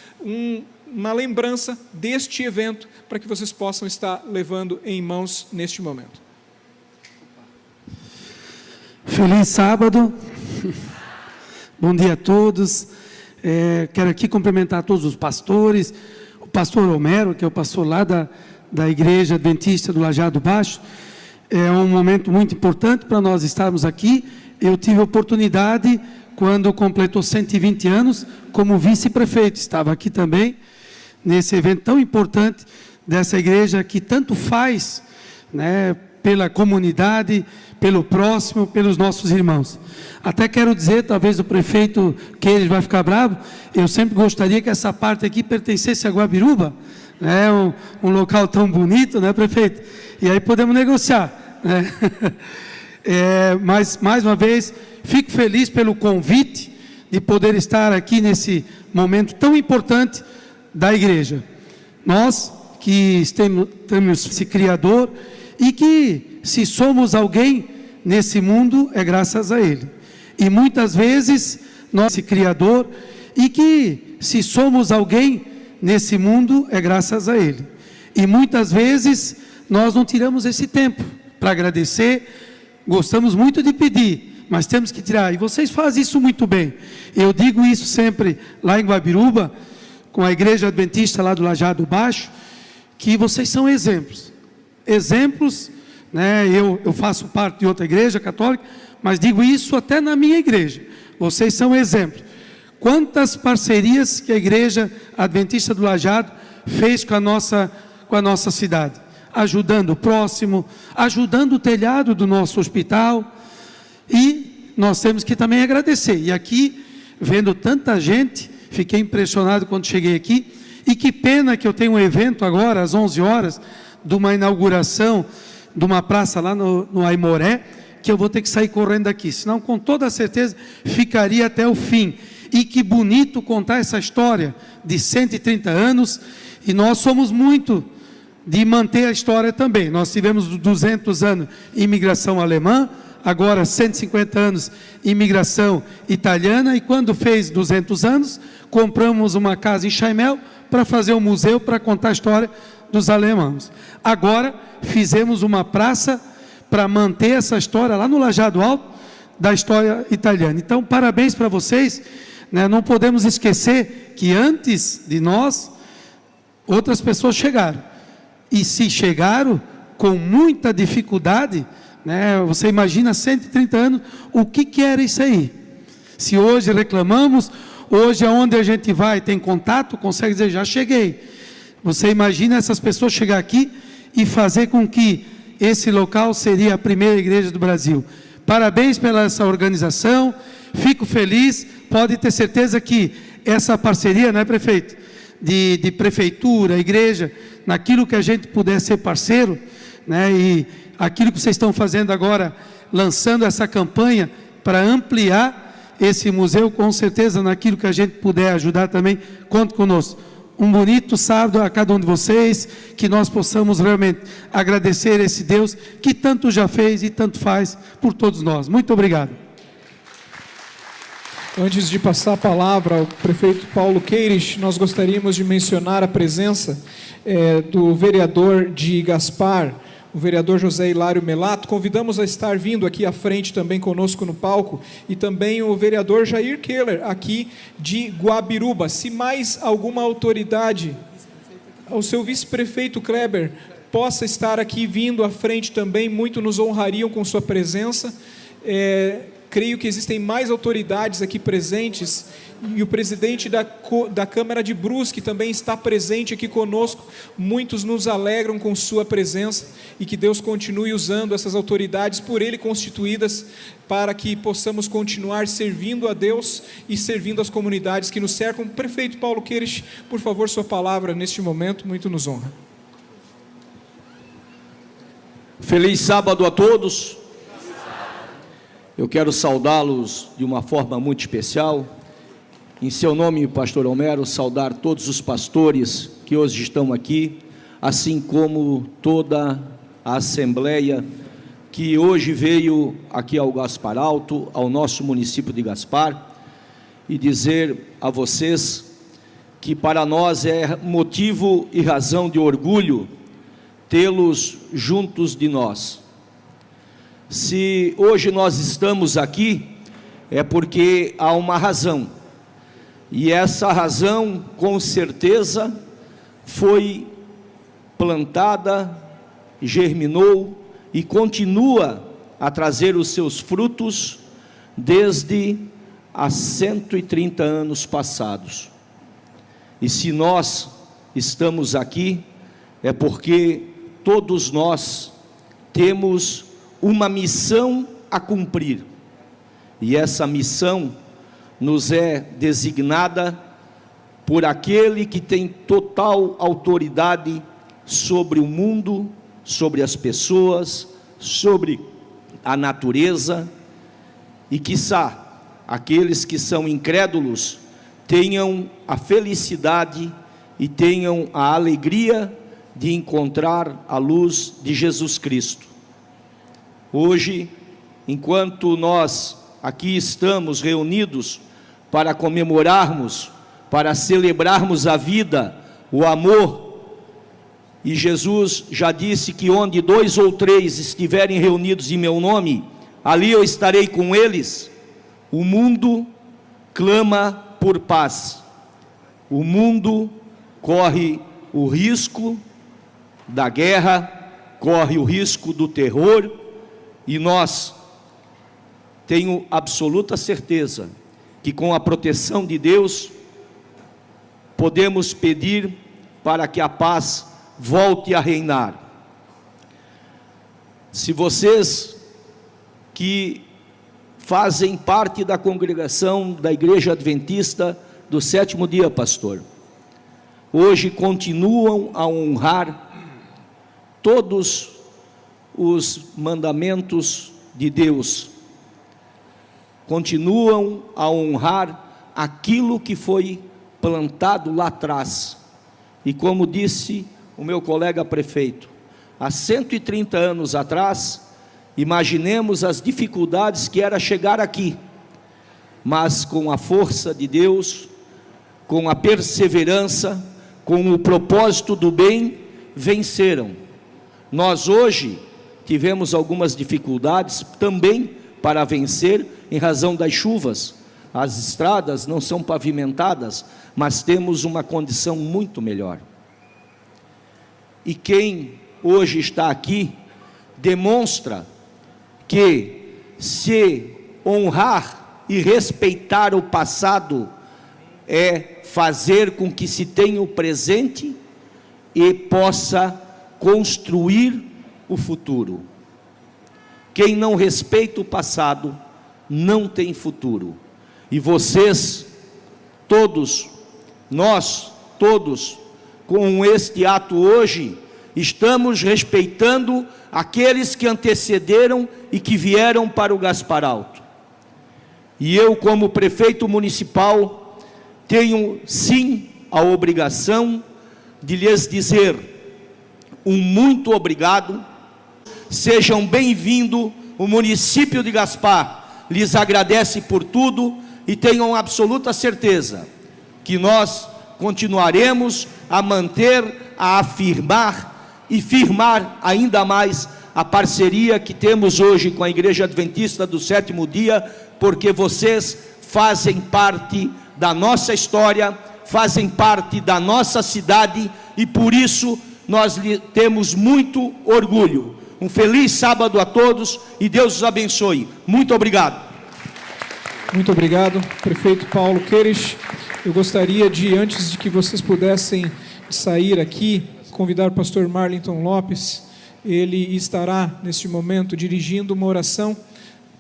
uma lembrança deste evento, para que vocês possam estar levando em mãos neste momento. Feliz sábado. Bom dia a todos. Quero aqui cumprimentar todos os pastores, o pastor Homero, que é o pastor lá da Igreja Adventista do Lajeado Baixo. É um momento muito importante para nós estarmos aqui. Eu tive a oportunidade, quando completou 120 anos, como vice-prefeito, estava aqui também, nesse evento tão importante dessa igreja que tanto faz, né, pela comunidade, pelo próximo, pelos nossos irmãos. Até quero dizer, talvez o prefeito que ele vai ficar bravo, eu sempre gostaria que essa parte aqui pertencesse a Guabiruba, né, um local tão bonito, né, prefeito? E aí podemos negociar, né? Mas, mais uma vez, fico feliz pelo convite de poder estar aqui nesse momento tão importante da igreja. Nós que temos esse Criador e que, se somos alguém nesse mundo, é graças a Ele. E muitas vezes, nosso Criador, e que, se somos alguém nesse mundo, é graças a Ele. E muitas vezes, nós não tiramos esse tempo para agradecer. Gostamos muito de pedir, mas temos que tirar. E vocês fazem isso muito bem. Eu digo isso sempre lá em Guabiruba, com a Igreja Adventista lá do Lajeado Baixo, que vocês são exemplos. Exemplos, né? Eu faço parte de outra igreja católica, mas digo isso até na minha igreja. Vocês são exemplos. Quantas parcerias que a Igreja Adventista do Lajeado fez com a nossa cidade, ajudando o próximo, ajudando o telhado do nosso hospital, e nós temos que também agradecer. E aqui, vendo tanta gente, fiquei impressionado quando cheguei aqui, e que pena que eu tenho um evento agora, às 11 horas, de uma inauguração de uma praça lá no Aimoré, que eu vou ter que sair correndo daqui, senão com toda certeza ficaria até o fim. E que bonito contar essa história de 130 anos, e nós somos muito de manter a história também. Nós tivemos 200 anos imigração alemã, agora 150 anos imigração italiana, e quando fez 200 anos, compramos uma casa em Chaimel para fazer um museu para contar a história dos alemães. Agora fizemos uma praça para manter essa história lá no Lajeado Alto da história italiana. Então, parabéns para vocês, né? Não podemos esquecer que antes de nós, outras pessoas chegaram. E se chegaram com muita dificuldade, né? Você imagina 130 anos, o que era isso aí? Se hoje reclamamos, Hoje, aonde a gente vai, tem contato, consegue dizer, já cheguei. Você imagina essas pessoas chegar aqui e fazer com que esse local seria a primeira igreja do Brasil. Parabéns pela essa organização, fico feliz, pode ter certeza que essa parceria, não é, prefeito? De prefeitura, igreja, naquilo que a gente puder ser parceiro, né? E aquilo que vocês estão fazendo agora, lançando essa campanha para ampliar esse museu, com certeza naquilo que a gente puder ajudar também, conte conosco. Um bonito sábado a cada um de vocês, que nós possamos realmente agradecer esse Deus que tanto já fez e tanto faz por todos nós. Muito obrigado. Antes de passar a palavra ao prefeito Paulo Queires, nós gostaríamos de mencionar a presença do vereador de Gaspar, o vereador José Hilário Melato. Convidamos a estar vindo aqui à frente também conosco no palco, e também o vereador Jair Keller, aqui de Guabiruba. Se mais alguma autoridade, o seu vice-prefeito Kleber, possa estar aqui vindo à frente também, muito nos honrariam com sua presença. Creio que existem mais autoridades aqui presentes, e o presidente da Câmara de Brusque também está presente aqui conosco. Muitos nos alegram com sua presença, e que Deus continue usando essas autoridades por Ele constituídas, para que possamos continuar servindo a Deus e servindo as comunidades que nos cercam. Prefeito Paulo Queires, por favor, sua palavra neste momento, muito nos honra. Feliz sábado a todos. Eu quero saudá-los de uma forma muito especial. Em seu nome, pastor Homero, saudar todos os pastores que hoje estão aqui, assim como toda a Assembleia que hoje veio aqui ao Gaspar Alto, ao nosso município de Gaspar, e dizer a vocês que para nós é motivo e razão de orgulho tê-los juntos de nós. Se hoje nós estamos aqui, é porque há uma razão, e essa razão, com certeza, foi plantada, germinou e continua a trazer os seus frutos desde há 130 anos passados. E se nós estamos aqui, é porque todos nós temos uma missão a cumprir, e essa missão nos é designada por aquele que tem total autoridade sobre o mundo, sobre as pessoas, sobre a natureza, e quiçá aqueles que são incrédulos tenham a felicidade e tenham a alegria de encontrar a luz de Jesus Cristo. Hoje, enquanto nós aqui estamos reunidos para comemorarmos, para celebrarmos a vida, o amor, e Jesus já disse que onde 2 ou 3 estiverem reunidos em meu nome, ali eu estarei com eles. O mundo clama por paz, o mundo corre o risco da guerra, corre o risco do terror, e nós, tenho absoluta certeza que com a proteção de Deus podemos pedir para que a paz volte a reinar. Se vocês que fazem parte da congregação da Igreja Adventista do 7º dia, pastor, hoje continuam a honrar todos os mandamentos de Deus, continuam a honrar aquilo que foi plantado lá atrás, e como disse o meu colega prefeito, há 130 anos atrás, imaginemos as dificuldades que era chegar aqui, mas com a força de Deus, com a perseverança, com o propósito do bem, venceram. Nós hoje tivemos algumas dificuldades também para vencer, em razão das chuvas. As estradas não são pavimentadas, mas temos uma condição muito melhor. E quem hoje está aqui, demonstra que se honrar e respeitar o passado é fazer com que se tenha o presente e possa construir o futuro. Quem não respeita o passado não tem futuro. E vocês, todos, nós todos, com este ato hoje, estamos respeitando aqueles que antecederam e que vieram para o Gaspar Alto. E eu, como prefeito municipal, tenho sim a obrigação de lhes dizer um muito obrigado. Sejam bem-vindos, o município de Gaspar lhes agradece por tudo e tenham absoluta certeza que nós continuaremos a manter, a afirmar e firmar ainda mais a parceria que temos hoje com a Igreja Adventista do Sétimo Dia, porque vocês fazem parte da nossa história, fazem parte da nossa cidade e por isso nós temos muito orgulho. Um feliz sábado a todos e Deus os abençoe. Muito obrigado. Muito obrigado, prefeito Paulo Queires. Eu gostaria de, antes de que vocês pudessem sair aqui, convidar o pastor Marlington Lopes. Ele estará, neste momento, dirigindo uma oração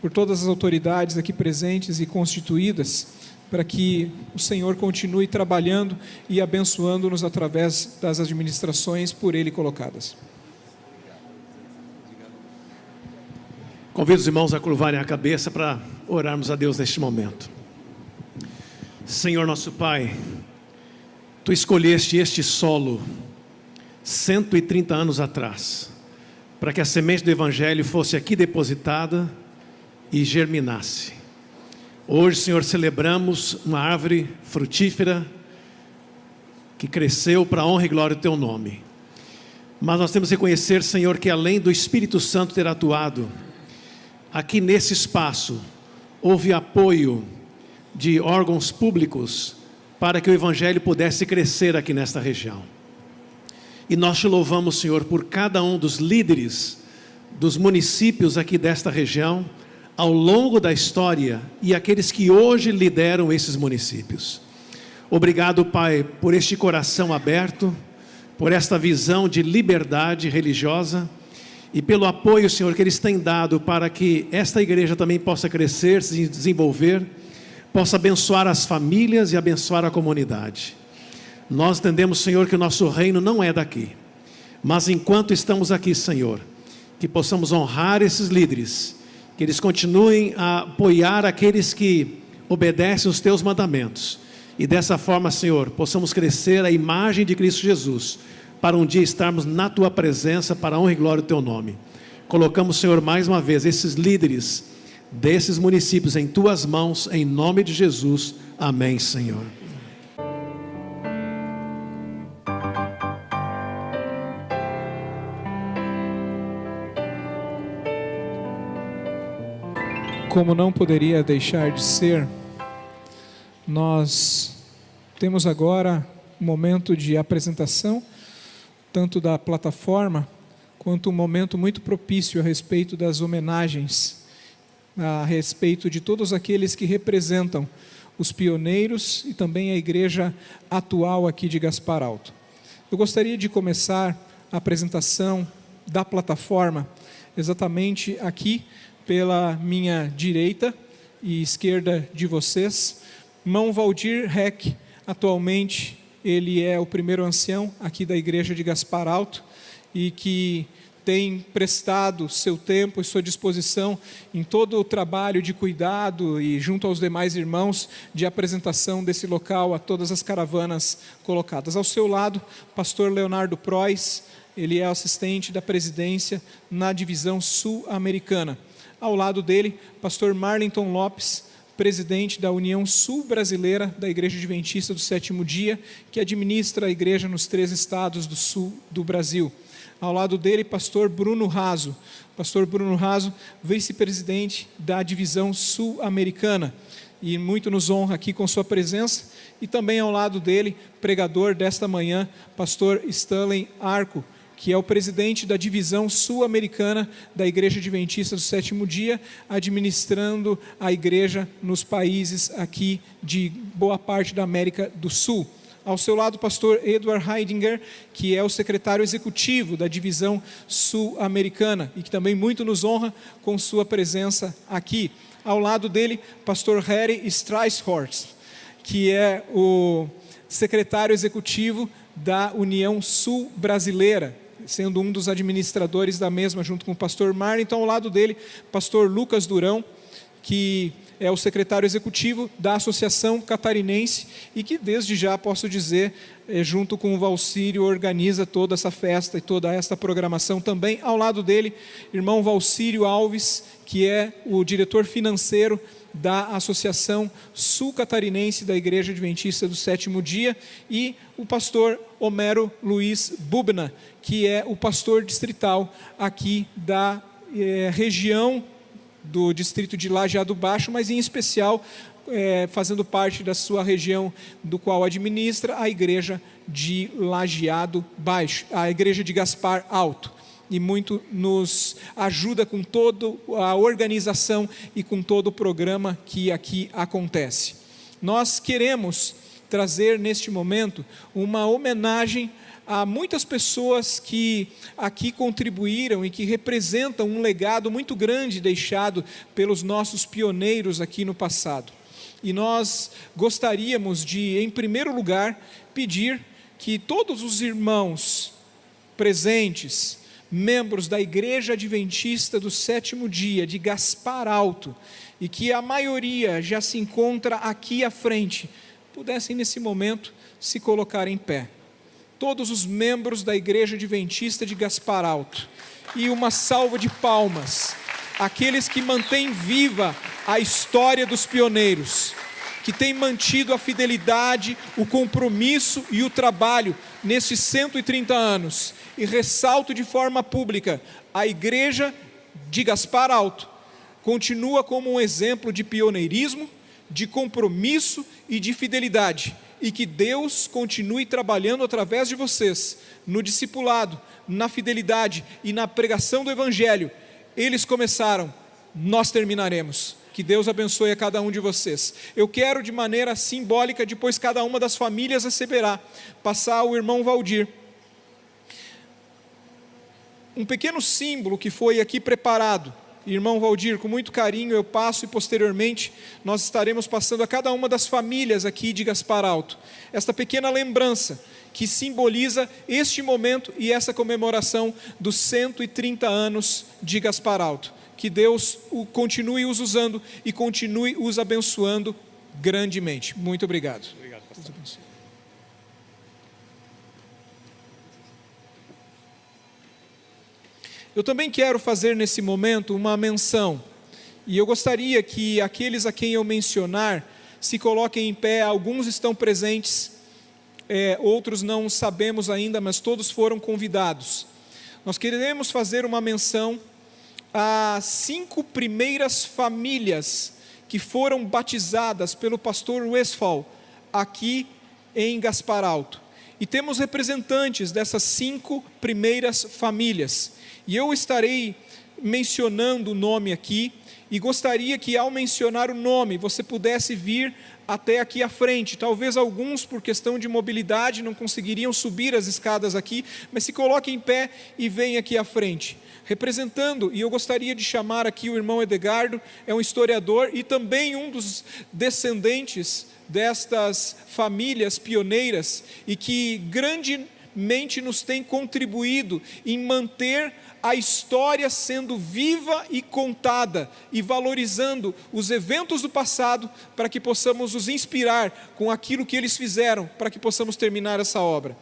por todas as autoridades aqui presentes e constituídas, para que o Senhor continue trabalhando e abençoando-nos através das administrações por Ele colocadas. Convido os irmãos a curvarem a cabeça para orarmos a Deus neste momento. Senhor nosso Pai, Tu escolheste este solo 130 anos atrás, para que a semente do Evangelho fosse aqui depositada e germinasse. Hoje, Senhor, celebramos uma árvore frutífera que cresceu para a honra e glória do Teu nome. Mas nós temos que reconhecer, Senhor, que além do Espírito Santo ter atuado, aqui nesse espaço, houve apoio de órgãos públicos para que o Evangelho pudesse crescer aqui nesta região. E nós te louvamos, Senhor, por cada um dos líderes dos municípios aqui desta região, ao longo da história, e aqueles que hoje lideram esses municípios. Obrigado, Pai, por este coração aberto, por esta visão de liberdade religiosa, e pelo apoio, Senhor, que eles têm dado para que esta igreja também possa crescer, se desenvolver, possa abençoar as famílias e abençoar a comunidade. Nós entendemos, Senhor, que o nosso reino não é daqui, mas enquanto estamos aqui, Senhor, que possamos honrar esses líderes, que eles continuem a apoiar aqueles que obedecem os Teus mandamentos, e dessa forma, Senhor, possamos crescer a imagem de Cristo Jesus, para um dia estarmos na Tua presença, para a honra e glória do Teu nome. Colocamos, Senhor, mais uma vez, esses líderes desses municípios em Tuas mãos, em nome de Jesus. Amém, Senhor. Como não poderia deixar de ser, nós temos agora um momento de apresentação, tanto da plataforma, quanto um momento muito propício a respeito das homenagens, a respeito de todos aqueles que representam os pioneiros e também a igreja atual aqui de Gaspar Alto. Eu gostaria de começar a apresentação da plataforma exatamente aqui, pela minha direita e esquerda de vocês, irmão Valdir Reck. Atualmente ele é o primeiro ancião aqui da igreja de Gaspar Alto e que tem prestado seu tempo e sua disposição em todo o trabalho de cuidado e junto aos demais irmãos de apresentação desse local a todas as caravanas colocadas. Ao seu lado, pastor Leonardo Prois, ele é assistente da presidência na divisão sul-americana. Ao lado dele, pastor Marlington Lopes, presidente da União Sul-Brasileira da Igreja Adventista do Sétimo Dia, que administra a igreja nos 3 estados do sul do Brasil. Ao lado dele, pastor Bruno Raso. Pastor Bruno Raso, vice-presidente da divisão sul-americana. E muito nos honra aqui com sua presença. E também ao lado dele, pregador desta manhã, pastor Stanley Arco, que é o presidente da divisão sul-americana da Igreja Adventista do Sétimo Dia, administrando a igreja nos países aqui de boa parte da América do Sul. Ao seu lado, o pastor Edward Heidinger, que é o secretário executivo da divisão sul-americana e que também muito nos honra com sua presença aqui. Ao lado dele, pastor Harry Streishorst, que é o secretário executivo da União Sul Brasileira, sendo um dos administradores da mesma, junto com o pastor Marlon. Então, ao lado dele, pastor Lucas Durão, que é o secretário executivo da Associação Catarinense e que desde já posso dizer, junto com o Valcírio, organiza toda essa festa e toda esta programação também. Ao lado dele, irmão Valcírio Alves, que é o diretor financeiro da Associação Sul-Catarinense da Igreja Adventista do Sétimo Dia, e o pastor Homero Luiz Bubna, que é o pastor distrital aqui da região do distrito de Lajeado Baixo, mas em especial fazendo parte da sua região do qual administra a igreja de Lajeado Baixo, a igreja de Gaspar Alto, e muito nos ajuda com toda a organização e com todo o programa que aqui acontece. Nós queremos trazer neste momento uma homenagem há muitas pessoas que aqui contribuíram e que representam um legado muito grande deixado pelos nossos pioneiros aqui no passado. E nós gostaríamos de, em primeiro lugar, pedir que todos os irmãos presentes, membros da Igreja Adventista do Sétimo Dia de Gaspar Alto, e que a maioria já se encontra aqui à frente, pudessem nesse momento se colocar em pé. Todos os membros da Igreja Adventista de Gaspar Alto, e uma salva de palmas àqueles que mantêm viva a história dos pioneiros, que têm mantido a fidelidade, o compromisso e o trabalho nestes 130 anos, e ressalto de forma pública, a Igreja de Gaspar Alto continua como um exemplo de pioneirismo, de compromisso e de fidelidade, e que Deus continue trabalhando através de vocês, no discipulado, na fidelidade e na pregação do Evangelho. Eles começaram, nós terminaremos. Que Deus abençoe a cada um de vocês. Eu quero, de maneira simbólica, depois cada uma das famílias receberá, passar ao irmão Valdir um pequeno símbolo que foi aqui preparado. Irmão Valdir, com muito carinho eu passo, e posteriormente nós estaremos passando a cada uma das famílias aqui de Gaspar Alto esta pequena lembrança que simboliza este momento e essa comemoração dos 130 anos de Gaspar Alto. Que Deus continue os usando e continue os abençoando grandemente. Muito obrigado. Obrigado, pastor. Eu também quero fazer nesse momento uma menção, e eu gostaria que aqueles a quem eu mencionar se coloquem em pé. Alguns estão presentes, outros não sabemos ainda, mas todos foram convidados. Nós queremos fazer uma menção às 5 primeiras famílias que foram batizadas pelo pastor Westphal aqui em Gaspar Alto. E temos representantes dessas 5 primeiras famílias. E eu estarei mencionando o nome aqui, e gostaria que, ao mencionar o nome, você pudesse vir até aqui à frente. Talvez alguns, por questão de mobilidade, não conseguiriam subir as escadas aqui, mas se coloquem em pé e venham aqui à frente. Representando, e eu gostaria de chamar aqui o irmão Edgardo, é um historiador e também um dos descendentes destas famílias pioneiras, e que grandemente nos tem contribuído em manter a história sendo viva e contada, e valorizando os eventos do passado, para que possamos nos inspirar com aquilo que eles fizeram, para que possamos terminar essa obra.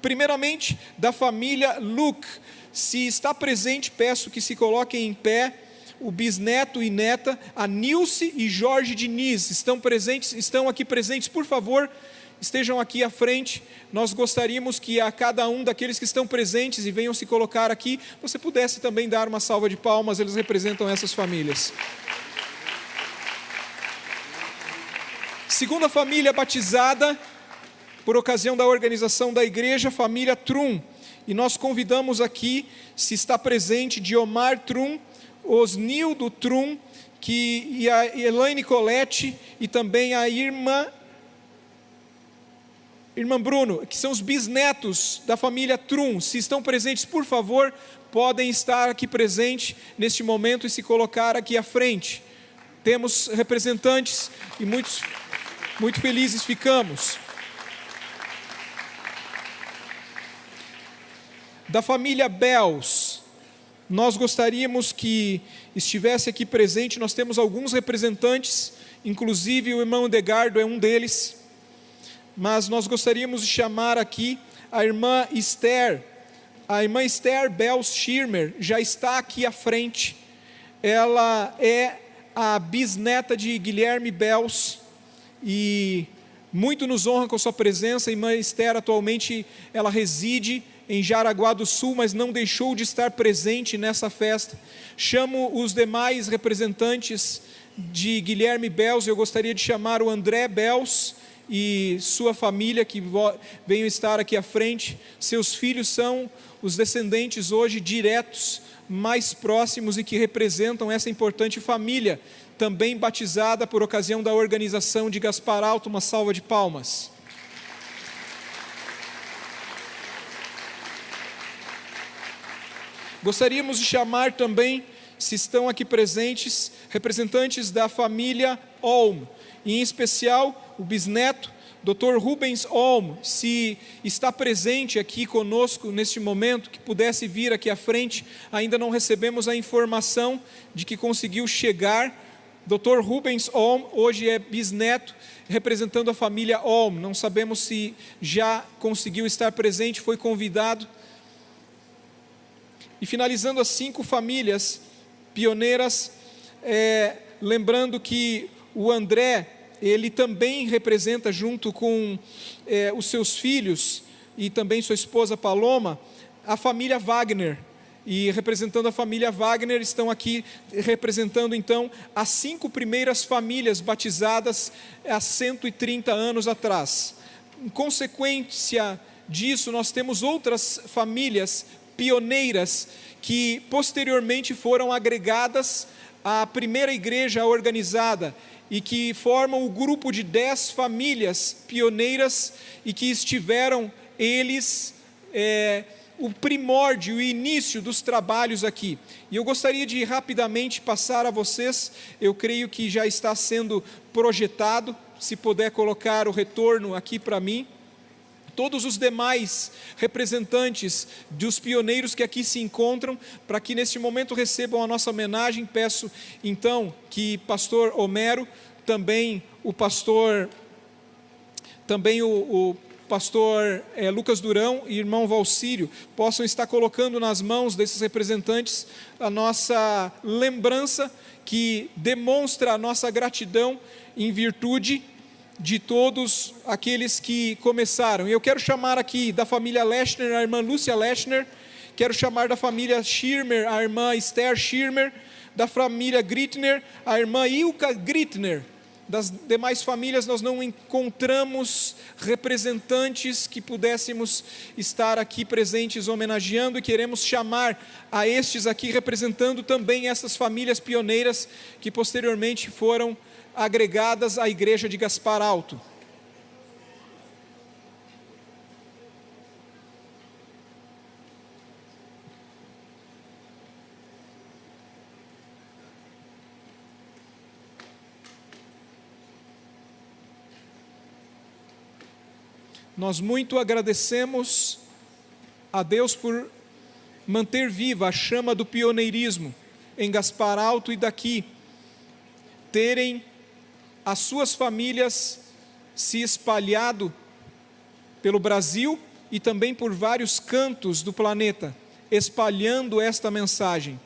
Primeiramente, da família Luke. Se está presente, peço que se coloquem em pé o bisneto e neta, a Nilce e Jorge Diniz. Estão aqui presentes, por favor, estejam aqui à frente. Nós gostaríamos que a cada um daqueles que estão presentes e venham se colocar aqui, você pudesse também dar uma salva de palmas. Eles representam essas famílias. Segunda família batizada por ocasião da organização da igreja, família Trum. e nós convidamos aqui, se está presente, Diomar Trum, Osnildo Trum, e a Elaine Colette, e também a irmã Bruno, que são os bisnetos da família Trum. Se estão presentes, por favor, podem estar aqui presentes neste momento e se colocar aqui à frente. Temos representantes e muito felizes ficamos. Da família Bells, nós gostaríamos que estivesse aqui presente. Nós temos alguns representantes, inclusive o irmão Edgardo é um deles. Mas nós gostaríamos de chamar aqui a irmã Esther. A irmã Esther Bells Schirmer já está aqui à frente. Ela é a bisneta de Guilherme Bells e muito nos honra com sua presença. A irmã Esther atualmente ela reside em Jaraguá do Sul, mas não deixou de estar presente nessa festa. Chamo os demais representantes de Guilherme Bells. Eu gostaria de chamar o André Bells e sua família, que venham estar aqui à frente. Seus filhos são os descendentes hoje diretos, mais próximos e que representam essa importante família, também batizada por ocasião da organização de Gaspar Alto. Uma salva de palmas. Gostaríamos de chamar também, se estão aqui presentes, representantes da família Olm, em especial o bisneto, Dr. Rubens Olm, se está presente aqui conosco neste momento, que pudesse vir aqui à frente. Ainda não recebemos a informação de que conseguiu chegar. Dr. Rubens Olm hoje é bisneto, representando a família Olm. Não sabemos se já conseguiu estar presente, foi convidado. E finalizando as 5 famílias pioneiras, lembrando que o André, ele também representa, junto com os seus filhos e também sua esposa Paloma, a família Wagner. E representando a família Wagner, estão aqui representando então as 5 primeiras famílias batizadas há 130 anos atrás. Em consequência disso, nós temos outras famílias pioneiras que posteriormente foram agregadas à primeira igreja organizada e que formam o grupo de 10 famílias pioneiras e que estiveram eles o primórdio, o início dos trabalhos aqui. E eu gostaria de rapidamente passar a vocês, eu creio que já está sendo projetado, se puder colocar o retorno aqui para mim. Todos os demais representantes dos pioneiros que aqui se encontram, para que neste momento recebam a nossa homenagem. Peço então que pastor Homero, também o pastor Lucas Durão e irmão Valcírio possam estar colocando nas mãos desses representantes a nossa lembrança, que demonstra a nossa gratidão em virtude de todos aqueles que começaram. E eu quero chamar aqui da família Lechner a irmã Lúcia Lechner, quero chamar da família Schirmer a irmã Esther Schirmer, da família Grittner a irmã Ilka Grittner. Das demais famílias nós não encontramos representantes que pudéssemos estar aqui presentes homenageando, e queremos chamar a estes aqui representando também essas famílias pioneiras que posteriormente foram agregadas à igreja de Gaspar Alto. Nós muito agradecemos a Deus por manter viva a chama do pioneirismo em Gaspar Alto e daqui terem as suas famílias se espalhado pelo Brasil e também por vários cantos do planeta, espalhando esta mensagem.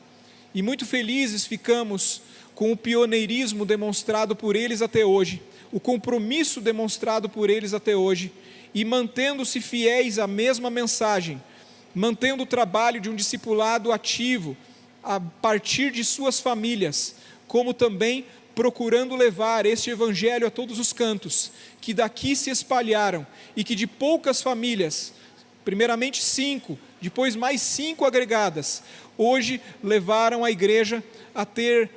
E muito felizes ficamos com o pioneirismo demonstrado por eles até hoje, o compromisso demonstrado por eles até hoje, e mantendo-se fiéis à mesma mensagem, mantendo o trabalho de um discipulado ativo a partir de suas famílias, como também procurando levar este evangelho a todos os cantos, que daqui se espalharam, e que de poucas famílias, primeiramente 5, depois mais 5 agregadas. Hoje levaram a igreja a ter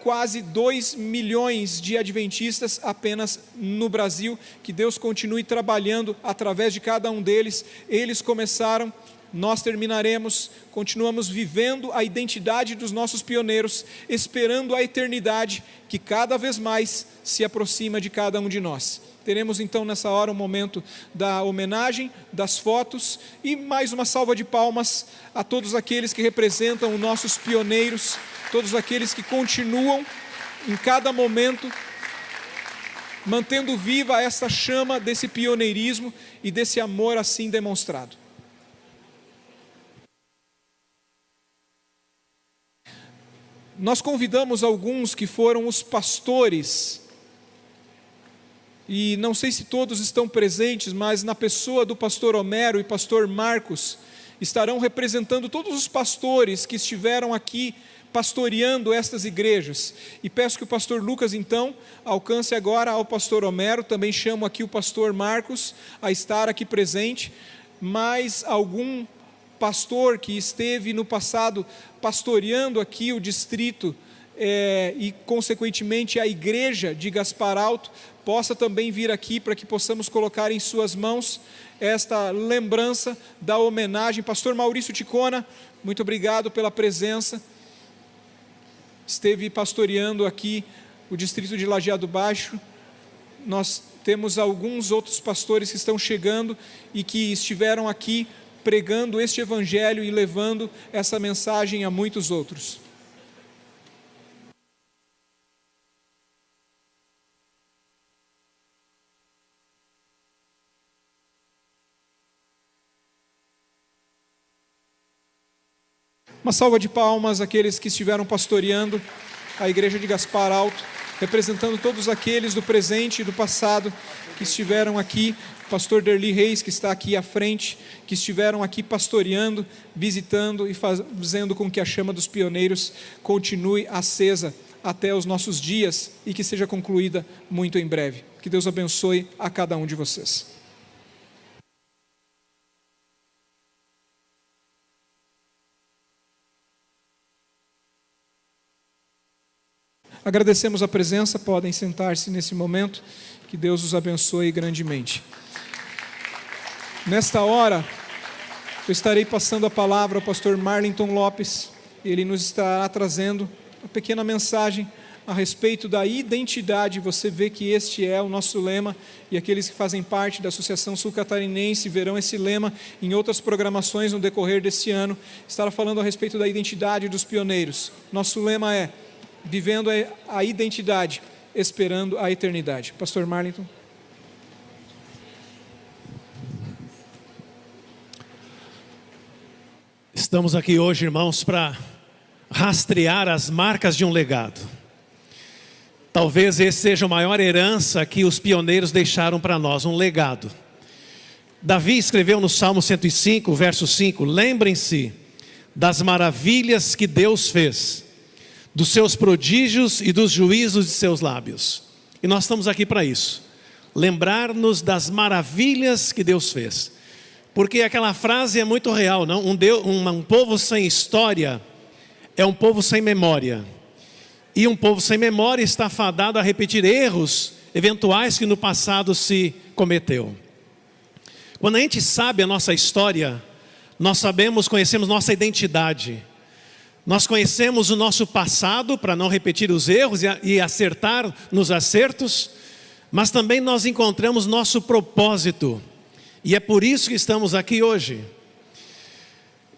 quase 2 milhões de adventistas apenas no Brasil. Que Deus continue trabalhando através de cada um deles. Eles começaram, nós terminaremos, continuamos vivendo a identidade dos nossos pioneiros, esperando a eternidade que cada vez mais se aproxima de cada um de nós. Teremos então nessa hora um momento da homenagem, das fotos e mais uma salva de palmas a todos aqueles que representam os nossos pioneiros, todos aqueles que continuam em cada momento mantendo viva essa chama desse pioneirismo e desse amor assim demonstrado. Nós convidamos alguns que foram os pastores, e não sei se todos estão presentes, mas na pessoa do pastor Homero e pastor Marcos, estarão representando todos os pastores que estiveram aqui pastoreando estas igrejas. E peço que o pastor Lucas, então, alcance agora ao pastor Homero, também chamo aqui o pastor Marcos a estar aqui presente, mais algum pastor que esteve no passado pastoreando aqui o distrito e consequentemente a igreja de Gaspar Alto, possa também vir aqui para que possamos colocar em suas mãos esta lembrança da homenagem. Pastor Maurício Ticona, muito obrigado pela presença, esteve pastoreando aqui o distrito de Lajeado Baixo. Nós temos alguns outros pastores que estão chegando e que estiveram aqui pregando este evangelho e levando essa mensagem a muitos outros. Uma salva de palmas àqueles que estiveram pastoreando a igreja de Gaspar Alto, representando todos aqueles do presente e do passado que estiveram aqui. O pastor Derli Reis, que está aqui à frente, que estiveram aqui pastoreando, visitando e fazendo com que a chama dos pioneiros continue acesa até os nossos dias e que seja concluída muito em breve. Que Deus abençoe a cada um de vocês. Agradecemos a presença, podem sentar-se nesse momento, que Deus os abençoe grandemente. Nesta hora, eu estarei passando a palavra ao pastor Marlington Lopes, ele nos estará trazendo uma pequena mensagem a respeito da identidade. Você vê que este é o nosso lema, e aqueles que fazem parte da Associação Sul-Catarinense verão esse lema em outras programações no decorrer desse ano. Estará falando a respeito da identidade dos pioneiros. Nosso lema é: vivendo a identidade, esperando a eternidade. Pastor Marlington. Estamos aqui hoje, irmãos, para rastrear as marcas de um legado. Talvez esse seja a maior herança que os pioneiros deixaram para nós, um legado. Davi escreveu no Salmo 105, verso 5, lembrem-se das maravilhas que Deus fez, dos seus prodígios e dos juízos de seus lábios. E nós estamos aqui para isso, lembrar-nos das maravilhas que Deus fez. Porque aquela frase é muito real, não? Um povo sem história é um povo sem memória. E um povo sem memória está fadado a repetir erros eventuais que no passado se cometeu. Quando a gente sabe a nossa história, nós conhecemos nossa identidade. Nós conhecemos o nosso passado para não repetir os erros e acertar nos acertos, mas também nós encontramos nosso propósito. E é por isso que estamos aqui hoje.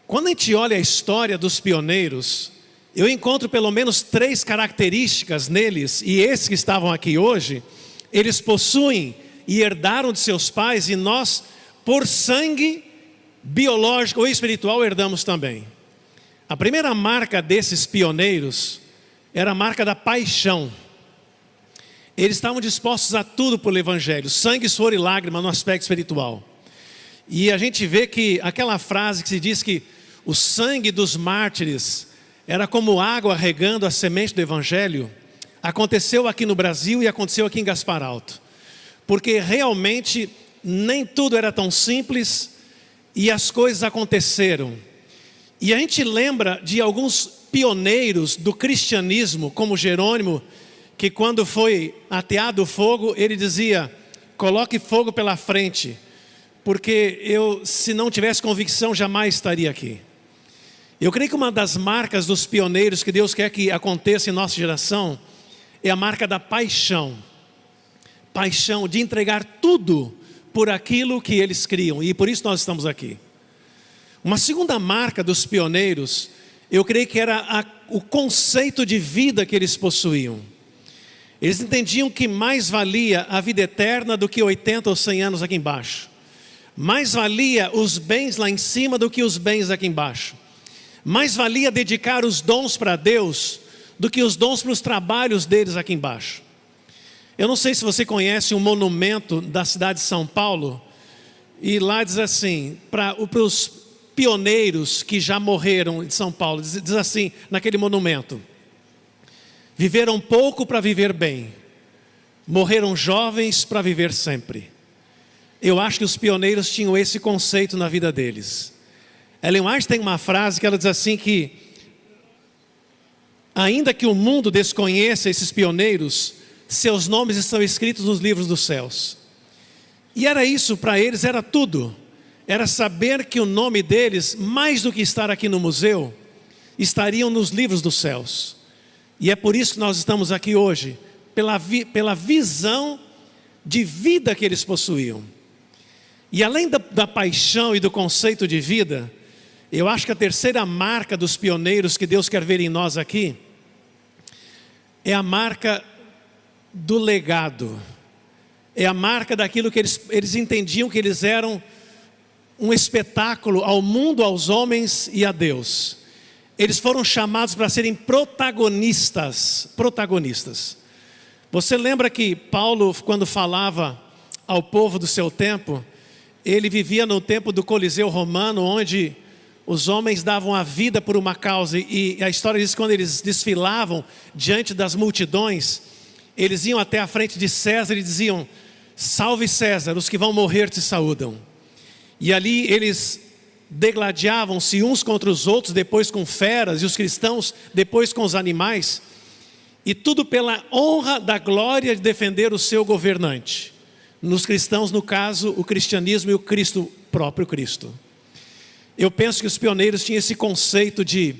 Quando a gente olha a história dos pioneiros, eu encontro pelo menos 3 características neles, e esses que estavam aqui hoje, eles possuem e herdaram de seus pais, e nós, por sangue biológico ou espiritual, herdamos também. A primeira marca desses pioneiros era a marca da paixão. Eles estavam dispostos a tudo pelo Evangelho, sangue, suor e lágrima no aspecto espiritual. E a gente vê que aquela frase que se diz que o sangue dos mártires era como água regando a semente do Evangelho, aconteceu aqui no Brasil e aconteceu aqui em Gaspar Alto. Porque realmente nem tudo era tão simples e as coisas aconteceram. E a gente lembra de alguns pioneiros do cristianismo, como Jerônimo, que quando foi ateado o fogo, ele dizia: coloque fogo pela frente, porque eu, se não tivesse convicção, jamais estaria aqui. Eu creio que uma das marcas dos pioneiros que Deus quer que aconteça em nossa geração é a marca da paixão. Paixão de entregar tudo por aquilo que eles criam, e por isso nós estamos aqui. Uma segunda marca dos pioneiros, eu creio que era o conceito de vida que eles possuíam. Eles entendiam que mais valia a vida eterna do que 80 ou 100 anos aqui embaixo. Mais valia os bens lá em cima do que os bens aqui embaixo. Mais valia dedicar os dons para Deus do que os dons para os trabalhos deles aqui embaixo. Eu não sei se você conhece um monumento da cidade de São Paulo, e lá diz assim, para os pioneiros que já morreram de São Paulo, diz assim naquele monumento: viveram pouco para viver bem, morreram jovens para viver sempre. Eu acho que os pioneiros tinham esse conceito na vida deles. Ellen White tem uma frase que ela diz assim que, ainda que o mundo desconheça esses pioneiros, seus nomes estão escritos nos livros dos céus. E era isso, para eles era tudo. Era saber que o nome deles, mais do que estar aqui no museu, estariam nos livros dos céus. E é por isso que nós estamos aqui hoje, pela visão de vida que eles possuíam. E além da paixão e do conceito de vida, eu acho que a terceira marca dos pioneiros que Deus quer ver em nós aqui é a marca do legado. É a marca daquilo que eles entendiam que eles eram um espetáculo ao mundo, aos homens e a Deus. Eles foram chamados para serem protagonistas. Você lembra que Paulo, quando falava ao povo do seu tempo, ele vivia no tempo do Coliseu Romano, onde os homens davam a vida por uma causa, e a história diz que quando eles desfilavam diante das multidões, eles iam até a frente de César e diziam: salve César, os que vão morrer te saúdam. E ali eles degladiavam-se uns contra os outros, depois com feras, e os cristãos depois com os animais, e tudo pela honra da glória de defender o seu governante. Nos cristãos, no caso, o cristianismo e o Cristo, próprio Cristo. Eu penso que os pioneiros tinham esse conceito de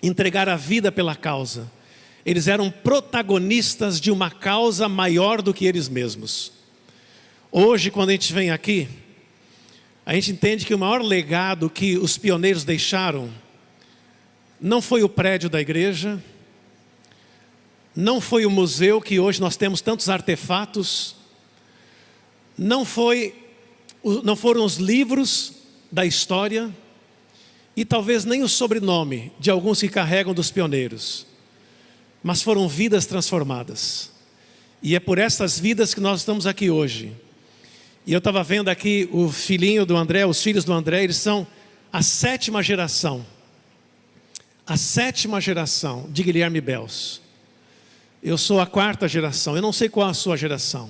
entregar a vida pela causa. Eles eram protagonistas de uma causa maior do que eles mesmos. Hoje, quando a gente vem aqui, a gente entende que o maior legado que os pioneiros deixaram não foi o prédio da igreja, não foi o museu que hoje nós temos tantos artefatos, não foram os livros da história, e talvez nem o sobrenome de alguns que carregam dos pioneiros, mas foram vidas transformadas. E é por essas vidas que nós estamos aqui hoje. E eu estava vendo aqui o filhinho do André, os filhos do André, eles são a 7ª geração. A 7ª geração de Guilherme Bels. Eu sou a 4ª geração, eu não sei qual a sua geração.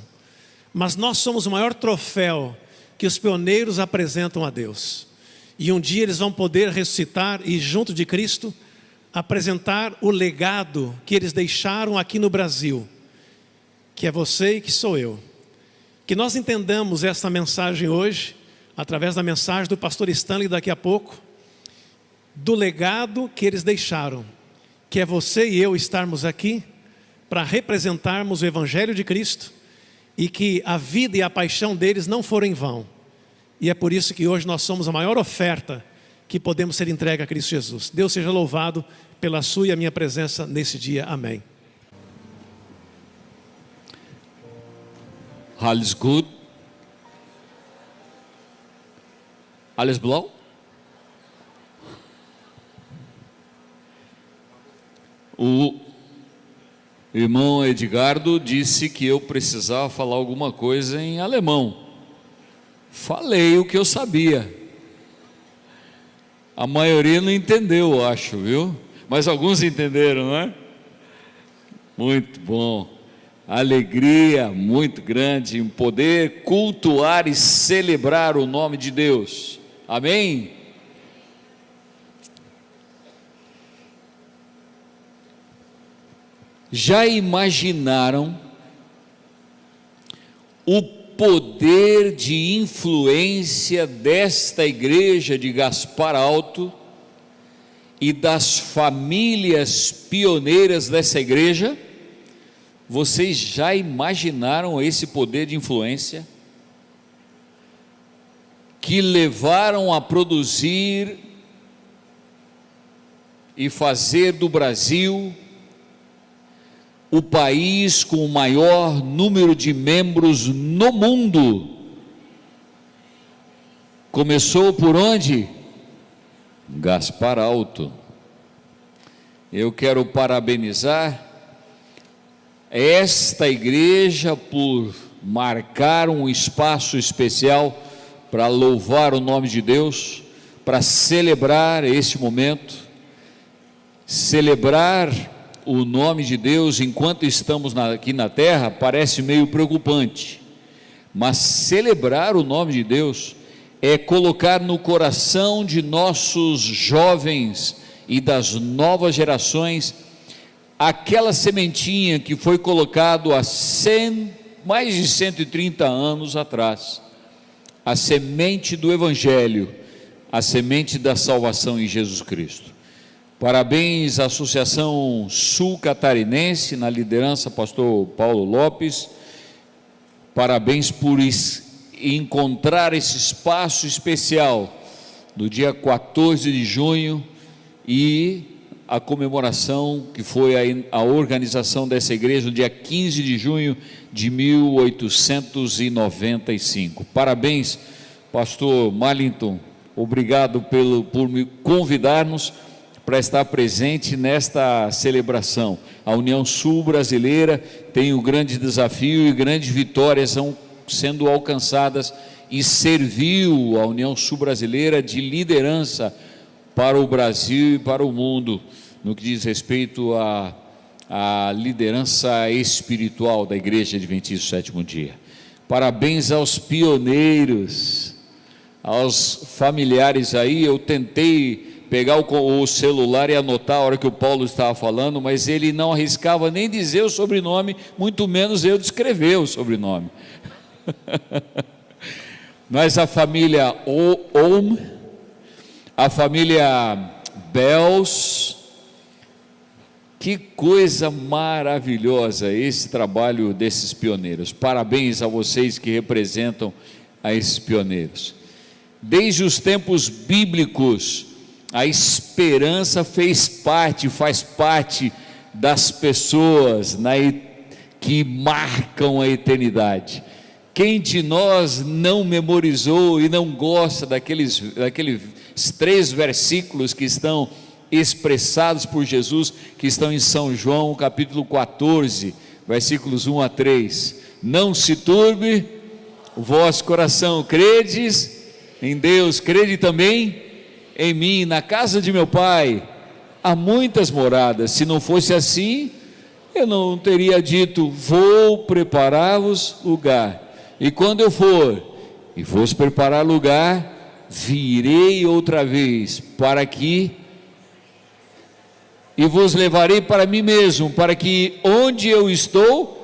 Mas nós somos o maior troféu que os pioneiros apresentam a Deus. E um dia eles vão poder ressuscitar e, junto de Cristo, apresentar o legado que eles deixaram aqui no Brasil, que é você e que sou eu. Que nós entendamos esta mensagem hoje, através da mensagem do pastor Stanley daqui a pouco, do legado que eles deixaram, que é você e eu estarmos aqui para representarmos o Evangelho de Cristo, e que a vida e a paixão deles não foram em vão. E é por isso que hoje nós somos a maior oferta que podemos ser entregue a Cristo Jesus. Deus seja louvado pela sua e a minha presença nesse dia. Amém. Alles gut? Alles blau? O irmão Edgardo disse que eu precisava falar alguma coisa em alemão. Falei o que eu sabia. A maioria não entendeu, eu acho, viu? Mas alguns entenderam, não é? Muito bom. Alegria muito grande em poder cultuar e celebrar o nome de Deus. Amém? Já imaginaram o poder de influência desta igreja de Gaspar Alto e das famílias pioneiras dessa igreja? Vocês já imaginaram esse poder de influência que levaram a produzir e fazer do Brasil o país com o maior número de membros no mundo? Começou por onde? Gaspar Alto. Eu quero parabenizar esta igreja por marcar um espaço especial para louvar o nome de Deus, para celebrar este momento, celebrar o nome de Deus enquanto estamos aqui na terra parece meio preocupante, mas celebrar o nome de Deus é colocar no coração de nossos jovens e das novas gerações aquela sementinha que foi colocado há mais de 130 anos atrás, a semente do Evangelho, a semente da salvação em Jesus Cristo. Parabéns à Associação Sul Catarinense, na liderança pastor Paulo Lopes, parabéns por encontrar esse espaço especial no dia 14 de junho e a comemoração que foi a organização dessa igreja no dia 15 de junho de 1895. Parabéns, pastor Marlington, obrigado por me convidar-nos para estar presente nesta celebração. A União Sul Brasileira tem um grande desafio e grandes vitórias sendo alcançadas, e serviu a União Sul Brasileira de liderança para o Brasil e para o mundo, no que diz respeito à liderança espiritual da Igreja Adventista do Sétimo Dia. Parabéns aos pioneiros, aos familiares aí. Eu tentei pegar o celular e anotar a hora que o Paulo estava falando, mas ele não arriscava nem dizer o sobrenome, muito menos eu descrever o sobrenome. Mas a família Ohm, a família Bells, que coisa maravilhosa esse trabalho desses pioneiros. Parabéns a vocês que representam a esses pioneiros. Desde os tempos bíblicos, a esperança faz parte das pessoas que marcam a eternidade. Quem de nós não memorizou e não gosta daqueles 3 versículos que estão expressados por Jesus, que estão em São João, capítulo 14, versículos 1 a 3. Não se turbe o vosso coração, credes em Deus, crede também em mim. Na casa de meu Pai há muitas moradas, se não fosse assim, eu não teria dito, vou preparar-vos lugar, e quando eu for e vos preparar lugar, virei outra vez e vos levarei para mim mesmo, para que onde eu estou,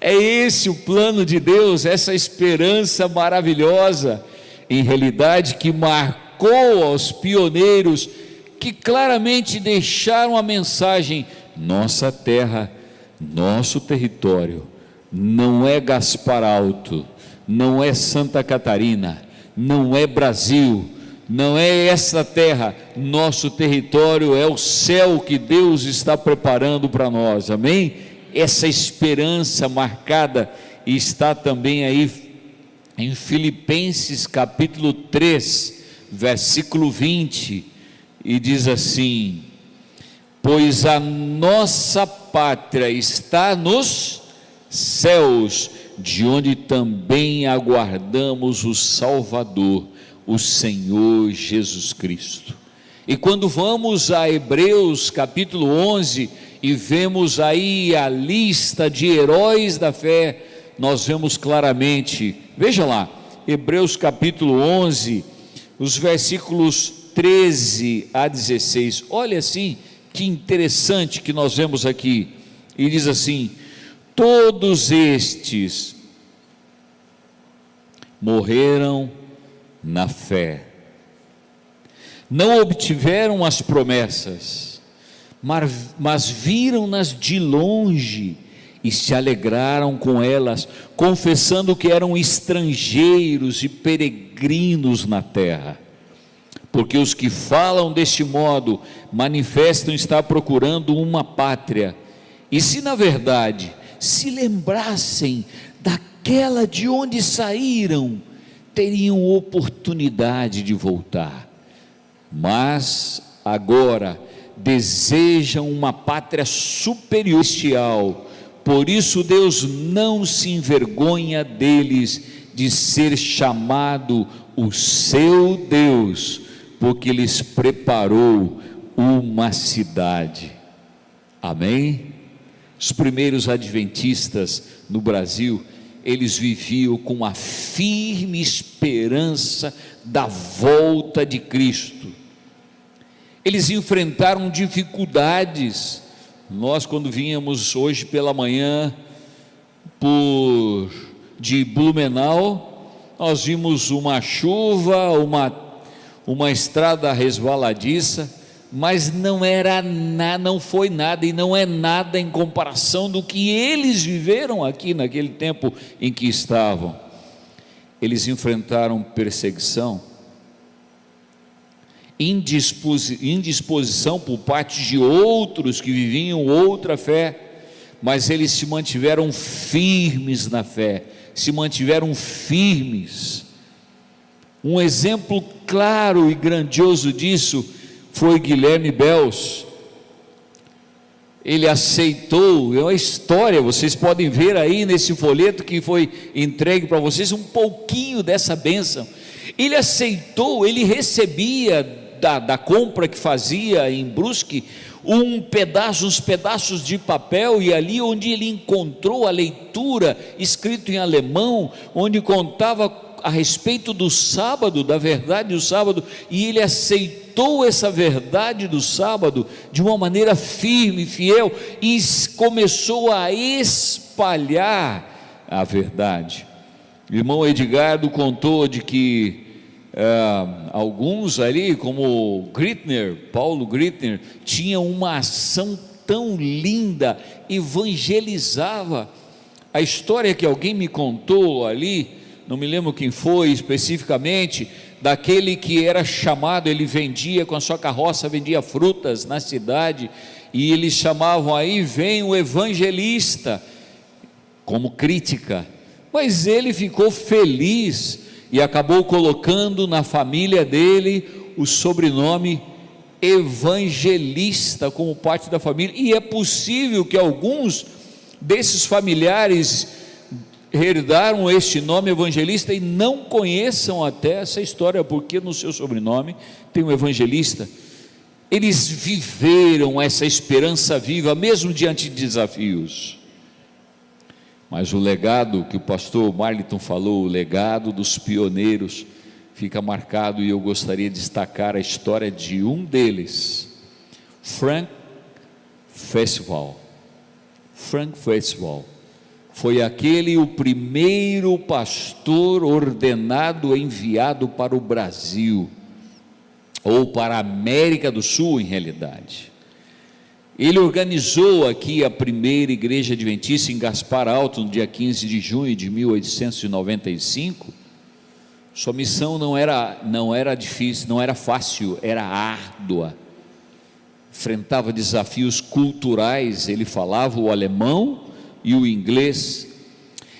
é esse o plano de Deus, essa esperança maravilhosa, em realidade que marcou aos pioneiros, que claramente deixaram a mensagem: nossa terra, nosso território, não é Gaspar Alto, não é Santa Catarina, não é Brasil, não é essa terra, nosso território é o céu que Deus está preparando para nós, amém? Essa esperança marcada está também aí em Filipenses capítulo 3, versículo 20, e diz assim: pois a nossa pátria está nos céus, de onde também aguardamos o Salvador, o Senhor Jesus Cristo. E quando vamos a Hebreus capítulo 11 e vemos aí a lista de heróis da fé, nós vemos claramente, veja lá, Hebreus capítulo 11, os versículos 13 a 16. Olha assim, que interessante que nós vemos aqui. E diz assim: todos estes morreram na fé, não obtiveram as promessas, mas viram-nas de longe e se alegraram com elas, confessando que eram estrangeiros e peregrinos na terra. Porque os que falam deste modo manifestam estar procurando uma pátria. E se na verdade se lembrassem daquela de onde saíram, teriam oportunidade de voltar. Mas agora desejam uma pátria superior, celestial. Por isso Deus não se envergonha deles de ser chamado o seu Deus, porque lhes preparou uma cidade. Amém? Os primeiros adventistas no Brasil, eles viviam com a firme esperança da volta de Cristo. Eles enfrentaram dificuldades. Nós, quando vínhamos hoje pela manhã de Blumenau, nós vimos uma chuva, uma estrada resvaladiça, mas não foi nada e não é nada em comparação do que eles viveram aqui naquele tempo em que estavam. Eles enfrentaram perseguição, indisposição por parte de outros que viviam outra fé, mas eles se mantiveram firmes na fé, se mantiveram firmes. Um exemplo claro e grandioso disso foi Guilherme Bels. Ele aceitou, é uma história, vocês podem ver aí nesse folheto que foi entregue para vocês um pouquinho dessa bênção. Ele aceitou, ele recebia da compra que fazia em Brusque uns pedaços de papel, e ali onde ele encontrou a leitura escrito em alemão, onde contava a respeito do sábado, da verdade do sábado, e ele aceitou essa verdade do sábado de uma maneira firme, fiel, e começou a espalhar a verdade. O irmão Edgardo contou de que alguns ali, como Paulo Grittner, tinham uma ação tão linda, evangelizava. A história que alguém me contou ali, não me lembro quem foi especificamente, daquele que era chamado, ele vendia com a sua carroça, vendia frutas na cidade, e eles chamavam, aí vem o evangelista, como crítica, mas ele ficou feliz e acabou colocando na família dele o sobrenome evangelista como parte da família. E é possível que alguns desses familiares herdaram este nome evangelista e não conheçam até essa história, porque no seu sobrenome tem um evangelista. Eles viveram essa esperança viva mesmo diante de desafios. Mas o legado que o pastor Marliton falou, o legado dos pioneiros, fica marcado, e eu gostaria de destacar a história de um deles, Frank Festival. Frank Festival foi o primeiro pastor ordenado enviado para o Brasil, ou para a América do Sul em realidade. Ele organizou aqui a primeira igreja adventista em Gaspar Alto, no dia 15 de junho de 1895. Sua missão não era difícil, não era fácil, era árdua. Enfrentava desafios culturais, ele falava o alemão e o inglês,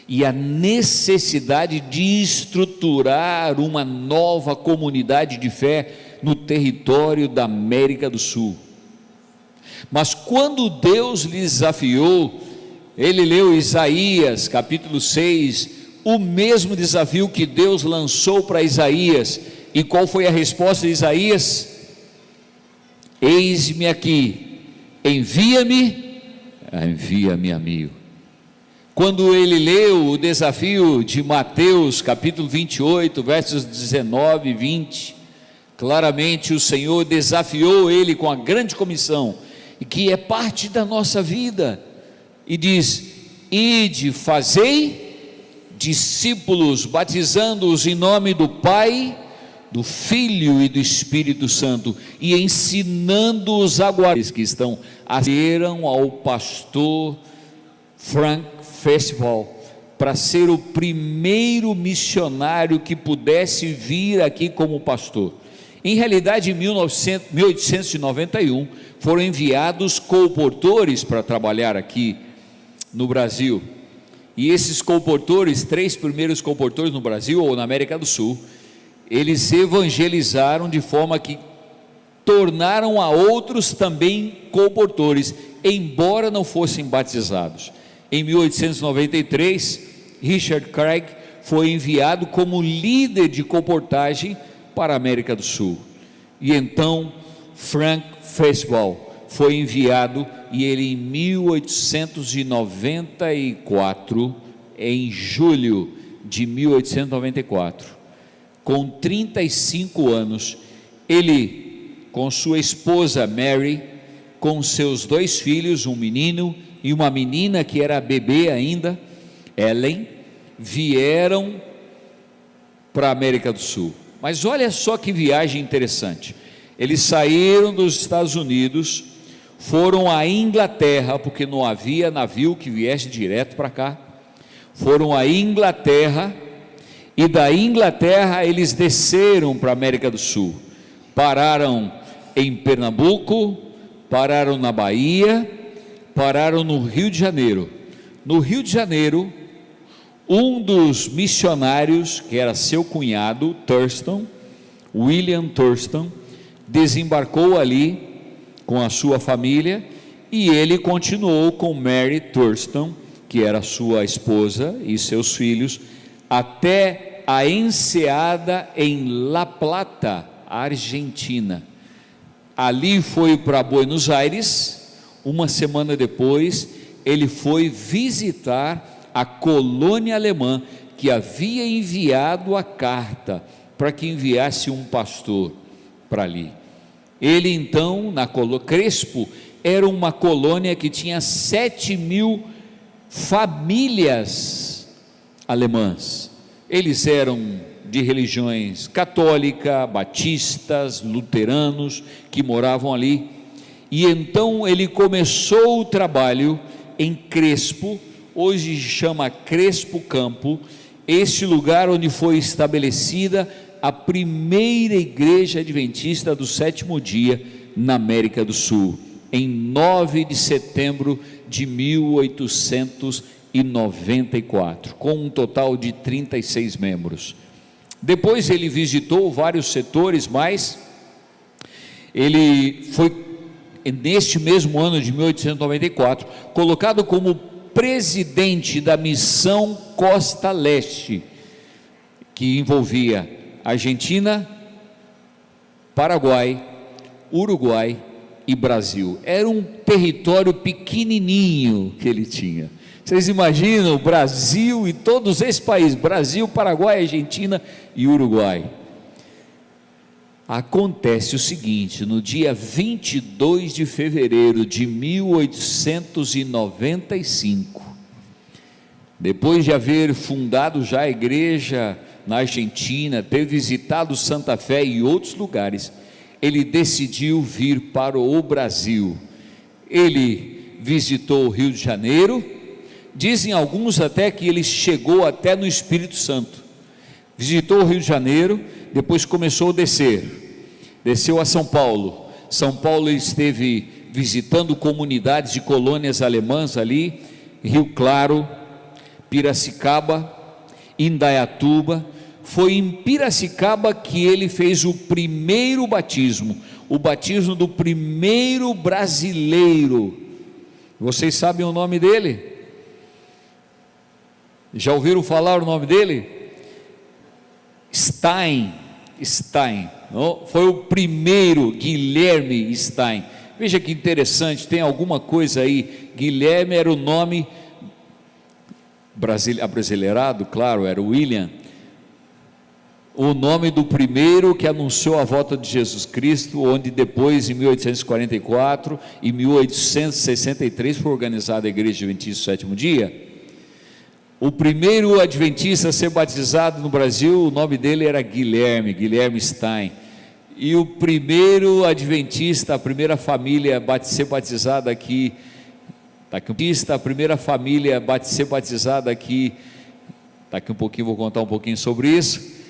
e a necessidade de estruturar uma nova comunidade de fé no território da América do Sul. Mas quando Deus lhe desafiou, ele leu Isaías capítulo 6, o mesmo desafio que Deus lançou para Isaías, e qual foi a resposta de Isaías? Eis-me aqui, envia-me a mim. quando ele leu o desafio de Mateus, capítulo 28, versos 19 e 20, claramente o Senhor desafiou ele com a grande comissão, e que é parte da nossa vida, e diz: ide, fazei discípulos, batizando-os em nome do Pai, do Filho e do Espírito Santo, e ensinando-os a guardar, que estão aderiram ao pastor Frank Festival, para ser o primeiro missionário que pudesse vir aqui como pastor. Em realidade, em 1891, foram enviados colportores para trabalhar aqui no Brasil, e esses colportores, 3 primeiros colportores no Brasil ou na América do Sul, eles evangelizaram de forma que tornaram a outros também colportores, embora não fossem batizados. Em 1893, Richard Craig foi enviado como líder de colportagem para a América do Sul, e então Frank Festival foi enviado, e ele em 1894, em julho de 1894, com 35 anos, ele, com sua esposa Mary, com seus 2 filhos, um menino e uma menina que era bebê ainda, Ellen, vieram para a América do Sul. Mas olha só que viagem interessante. Eles saíram dos Estados Unidos, foram à Inglaterra, porque não havia navio que viesse direto para cá, foram à Inglaterra, e da Inglaterra eles desceram para a América do Sul, pararam em Pernambuco, pararam na Bahia, pararam no Rio de Janeiro. No Rio de Janeiro, um dos missionários, que era seu cunhado, Thurston, William Thurston, desembarcou ali com a sua família, e ele continuou com Mary Thurston, que era sua esposa, e seus filhos, até a Enseada, em La Plata, Argentina. Ali foi para Buenos Aires. Uma semana depois, ele foi visitar a colônia alemã, que havia enviado a carta para que enviasse um pastor para ali. Ele então, na colônia Crespo, era uma colônia que tinha 7.000 famílias alemãs. Eles eram de religiões católica, batistas, luteranos, que moravam ali. E então ele começou o trabalho em Crespo, hoje chama Crespo Campo, este lugar onde foi estabelecida a primeira igreja adventista do 7º dia na América do Sul, em 9 de setembro de 1894, com um total de 36 membros. Depois ele visitou vários setores, mas ele foi, neste mesmo ano de 1894, colocado como presidente da missão Costa Leste, que envolvia Argentina, Paraguai, Uruguai e Brasil. Era um território pequenininho que ele tinha. Vocês imaginam o Brasil e todos esses países, Brasil, Paraguai, Argentina e Uruguai. Acontece o seguinte: no dia 22 de fevereiro de 1895, depois de haver fundado já a igreja na Argentina, ter visitado Santa Fé e outros lugares, ele decidiu vir para o Brasil. Ele visitou o Rio de Janeiro, dizem alguns até que ele chegou até no Espírito Santo. Visitou o Rio de Janeiro, depois começou a desceu a São Paulo. São Paulo ele esteve visitando comunidades de colônias alemãs ali, Rio Claro, Piracicaba, Indaiatuba. Foi em Piracicaba que ele fez o primeiro batismo, o batismo do primeiro brasileiro. Vocês sabem o nome dele? Já ouviram falar o nome dele? Stein, foi o primeiro, Guilherme Stein. Veja que interessante, tem alguma coisa aí. Guilherme era o nome abrasileirado, claro, era William, o nome do primeiro que anunciou a volta de Jesus Cristo, onde depois, em 1844 e 1863, foi organizada a Igreja Adventista do Sétimo Dia. O primeiro adventista a ser batizado no Brasil, o nome dele era Guilherme Stein. E o primeiro adventista, a primeira família a ser batizada aqui, a primeira família a ser batizada aqui, daqui um pouquinho vou contar um pouquinho sobre isso.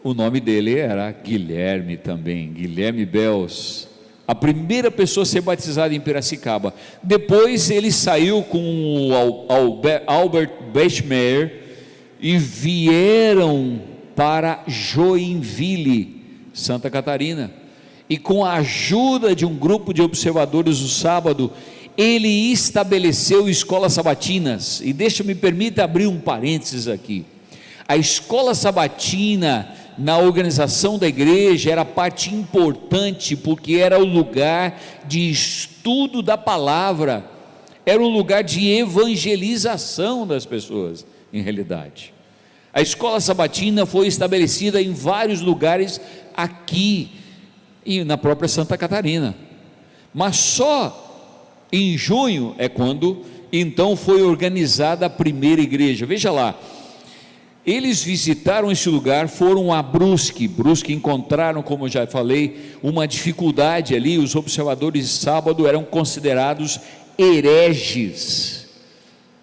O nome dele era Guilherme também, Guilherme Bels, a primeira pessoa a ser batizada em Piracicaba. Depois ele saiu com o Albert Bechmeyer e vieram para Joinville, Santa Catarina, e com a ajuda de um grupo de observadores do sábado, ele estabeleceu escolas sabatinas. E me permita abrir um parênteses aqui. A escola sabatina na organização da igreja era parte importante, porque era o lugar de estudo da palavra, era um lugar de evangelização das pessoas, em realidade. A escola sabatina foi estabelecida em vários lugares aqui e na própria Santa Catarina, mas só em junho é quando então foi organizada a primeira igreja. Veja lá, eles visitaram esse lugar, foram a Brusque, encontraram, como eu já falei, uma dificuldade ali. Os observadores de sábado eram considerados hereges,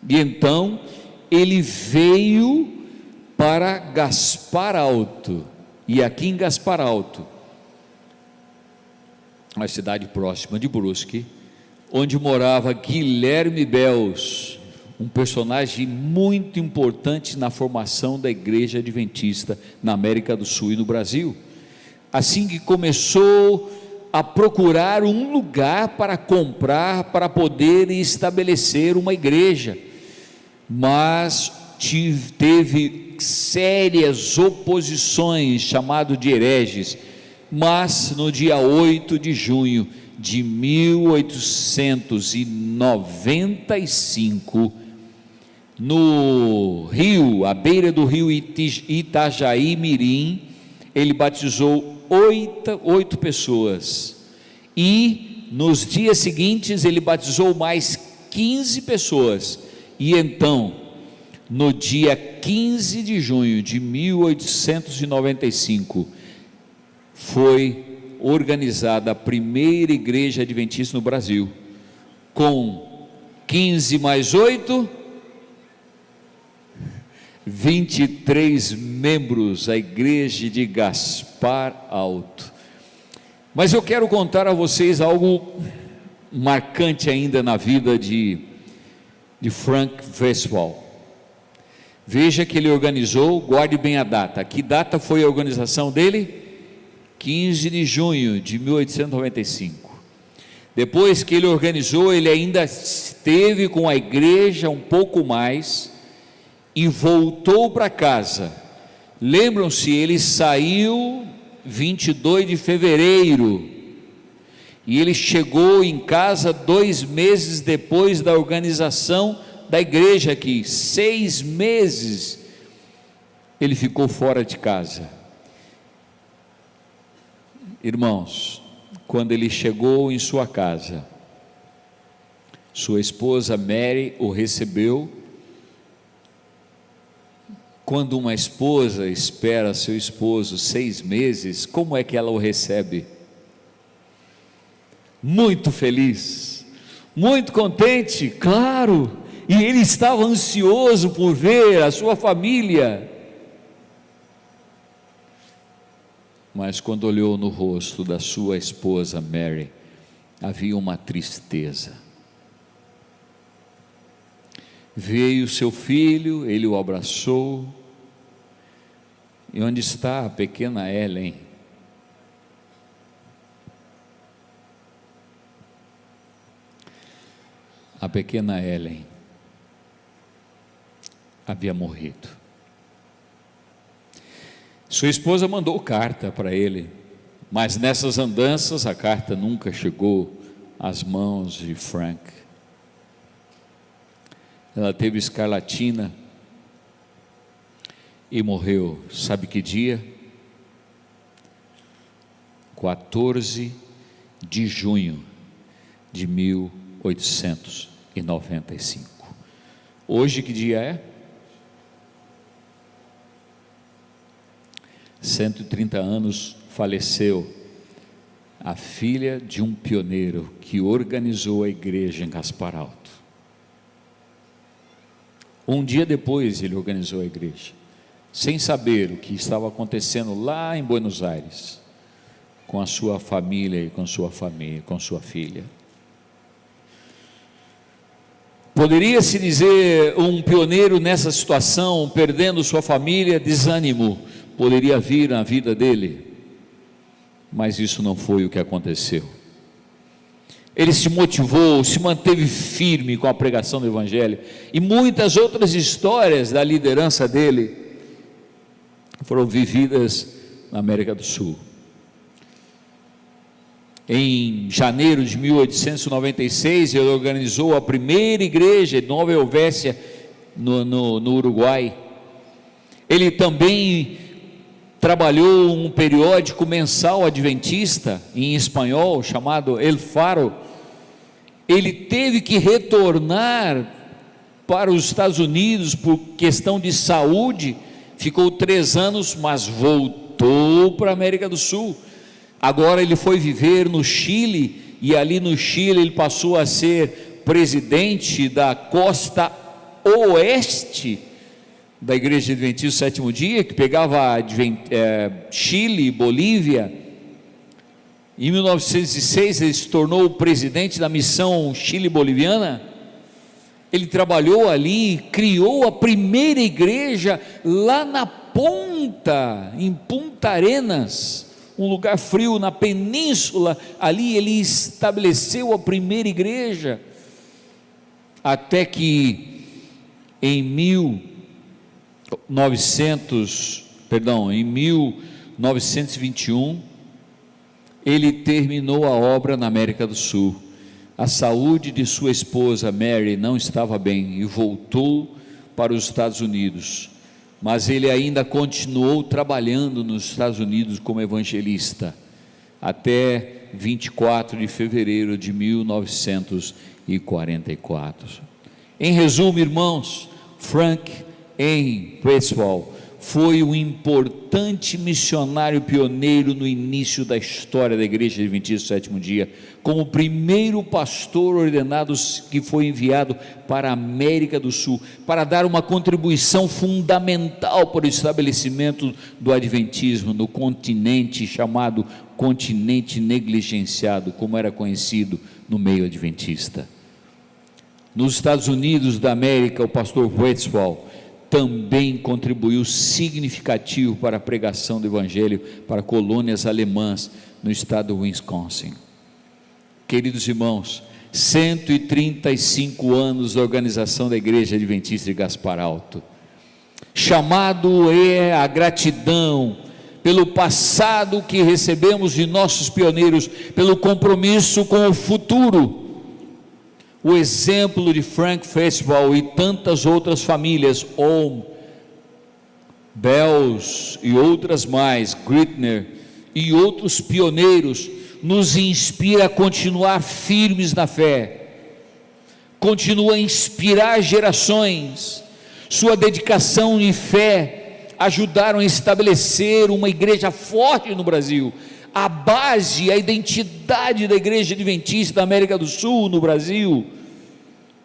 e então ele veio para Gaspar Alto, e aqui em Gaspar Alto, uma cidade próxima de Brusque, onde morava Guilherme Bels, um personagem muito importante na formação da igreja adventista na América do Sul e no Brasil. Assim que começou a procurar um lugar para comprar, para poder estabelecer uma igreja, mas teve sérias oposições, chamado de hereges. Mas no dia 8 de junho de 1895, no rio, à beira do rio Itajaí Mirim, ele batizou oito pessoas, e nos dias seguintes ele batizou mais 15 pessoas, e então, no dia 15 de junho de 1895, foi organizada a primeira igreja adventista no Brasil, com 15 mais 8, 23 membros, a igreja de Gaspar Alto. Mas eu quero contar a vocês algo marcante ainda na vida de Frank Westphal. Veja que ele organizou, guarde bem a data. Que data foi a organização dele? 15 de junho de 1895. Depois que ele organizou, ele ainda esteve com a igreja um pouco mais e voltou para casa. Lembram-se, ele saiu 22 de fevereiro e ele chegou em casa 2 meses depois da organização da igreja aqui. 6 meses ele ficou fora de casa. Irmãos, quando ele chegou em sua casa, sua esposa Mary o recebeu. Quando uma esposa espera seu esposo 6 meses, como é que ela o recebe? Muito feliz, muito contente, claro, e ele estava ansioso por ver a sua família. Mas quando olhou no rosto da sua esposa Mary, havia uma tristeza. Veio seu filho, ele o abraçou. E onde está a pequena Ellen? A pequena Ellen havia morrido. Sua esposa mandou carta para ele, mas nessas andanças a carta nunca chegou às mãos de Frank. ela teve escarlatina e morreu. Sabe que dia? 14 de junho de 1895. Hoje que dia é? 130 anos faleceu a filha de um pioneiro que organizou a igreja em Gaspar Alto. Um dia depois ele organizou a igreja, sem saber o que estava acontecendo lá em Buenos Aires, com a sua família e com sua filha. Poderia-se dizer um pioneiro nessa situação, perdendo sua família, desânimo poderia vir na vida dele, mas isso não foi o que aconteceu. Ele se motivou, se manteve firme com a pregação do Evangelho, e muitas outras histórias da liderança dele foram vividas na América do Sul. Em janeiro de 1896, ele organizou a primeira igreja de Nova Helvécia, no Uruguai. Ele também trabalhou um periódico mensal adventista, em espanhol, chamado El Faro. Ele teve que retornar para os Estados Unidos por questão de saúde, ficou 3 anos, mas voltou para a América do Sul. Agora ele foi viver no Chile, e ali no Chile ele passou a ser presidente da costa oeste da Igreja Adventista do Sétimo Dia, que pegava Chile, Bolívia. Em 1906 ele se tornou o presidente da missão Chile-Boliviana. Ele trabalhou ali, criou a primeira igreja lá na ponta, em Punta Arenas, um lugar frio na península. Ali ele estabeleceu a primeira igreja, até que em 1921, ele terminou a obra na América do Sul. A saúde de sua esposa Mary não estava bem e voltou para os Estados Unidos, mas ele ainda continuou trabalhando nos Estados Unidos como evangelista, até 24 de fevereiro de 1944. Em resumo, irmãos, Frank Henry Westphal foi um importante missionário pioneiro no início da história da Igreja Adventista do Sétimo Dia, como o primeiro pastor ordenado que foi enviado para a América do Sul, para dar uma contribuição fundamental para o estabelecimento do Adventismo no continente chamado continente negligenciado, como era conhecido no meio adventista. Nos Estados Unidos da América, o pastor Westphal também contribuiu significativo para a pregação do Evangelho para colônias alemãs no estado do Wisconsin. Queridos irmãos, 135 anos da organização da Igreja Adventista de Gaspar Alto. Chamado é a gratidão pelo passado que recebemos de nossos pioneiros, pelo compromisso com o futuro. O exemplo de Frank Westphal e tantas outras famílias, Ohm, Bells e outras mais, Gritner e outros pioneiros, nos inspira a continuar firmes na fé, continua a inspirar gerações. Sua dedicação e fé ajudaram a estabelecer uma igreja forte no Brasil. A base, a identidade da Igreja Adventista da América do Sul no Brasil.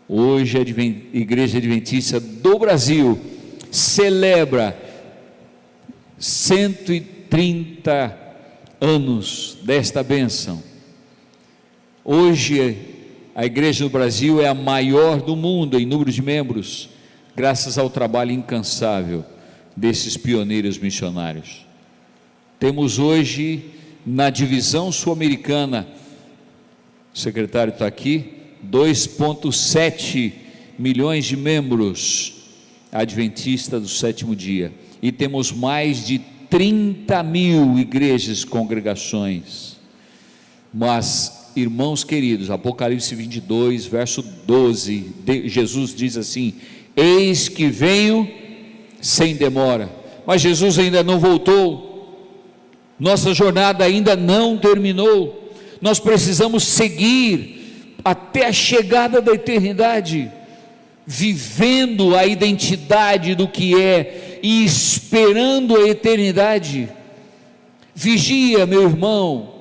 Hoje a Igreja Adventista do Brasil celebra 130 anos desta bênção. Hoje a Igreja do Brasil é a maior do mundo em número de membros, graças ao trabalho incansável desses pioneiros missionários. Temos hoje na divisão sul-americana, o secretário está aqui, 2,7 milhões de membros adventistas do sétimo dia, e temos mais de 30 mil igrejas, congregações, mas irmãos queridos, Apocalipse 22, verso 12, Jesus diz assim: eis que venho sem demora. Mas Jesus ainda não voltou, nossa jornada ainda não terminou, nós precisamos seguir até a chegada da eternidade, vivendo a identidade do que é e esperando a eternidade. Vigia, meu irmão,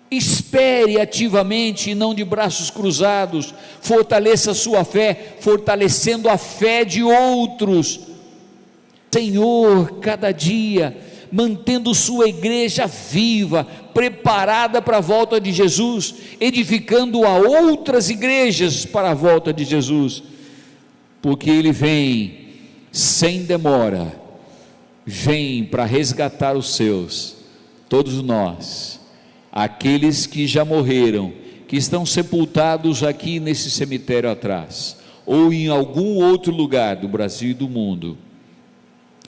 espere ativamente e não de braços cruzados, fortaleça a sua fé, fortalecendo a fé de outros. Senhor, cada dia, mantendo sua igreja viva, preparada para a volta de Jesus, edificando a outras igrejas para a volta de Jesus, porque Ele vem sem demora, vem para resgatar os seus, todos nós, aqueles que já morreram, que estão sepultados aqui nesse cemitério atrás, ou em algum outro lugar do Brasil e do mundo,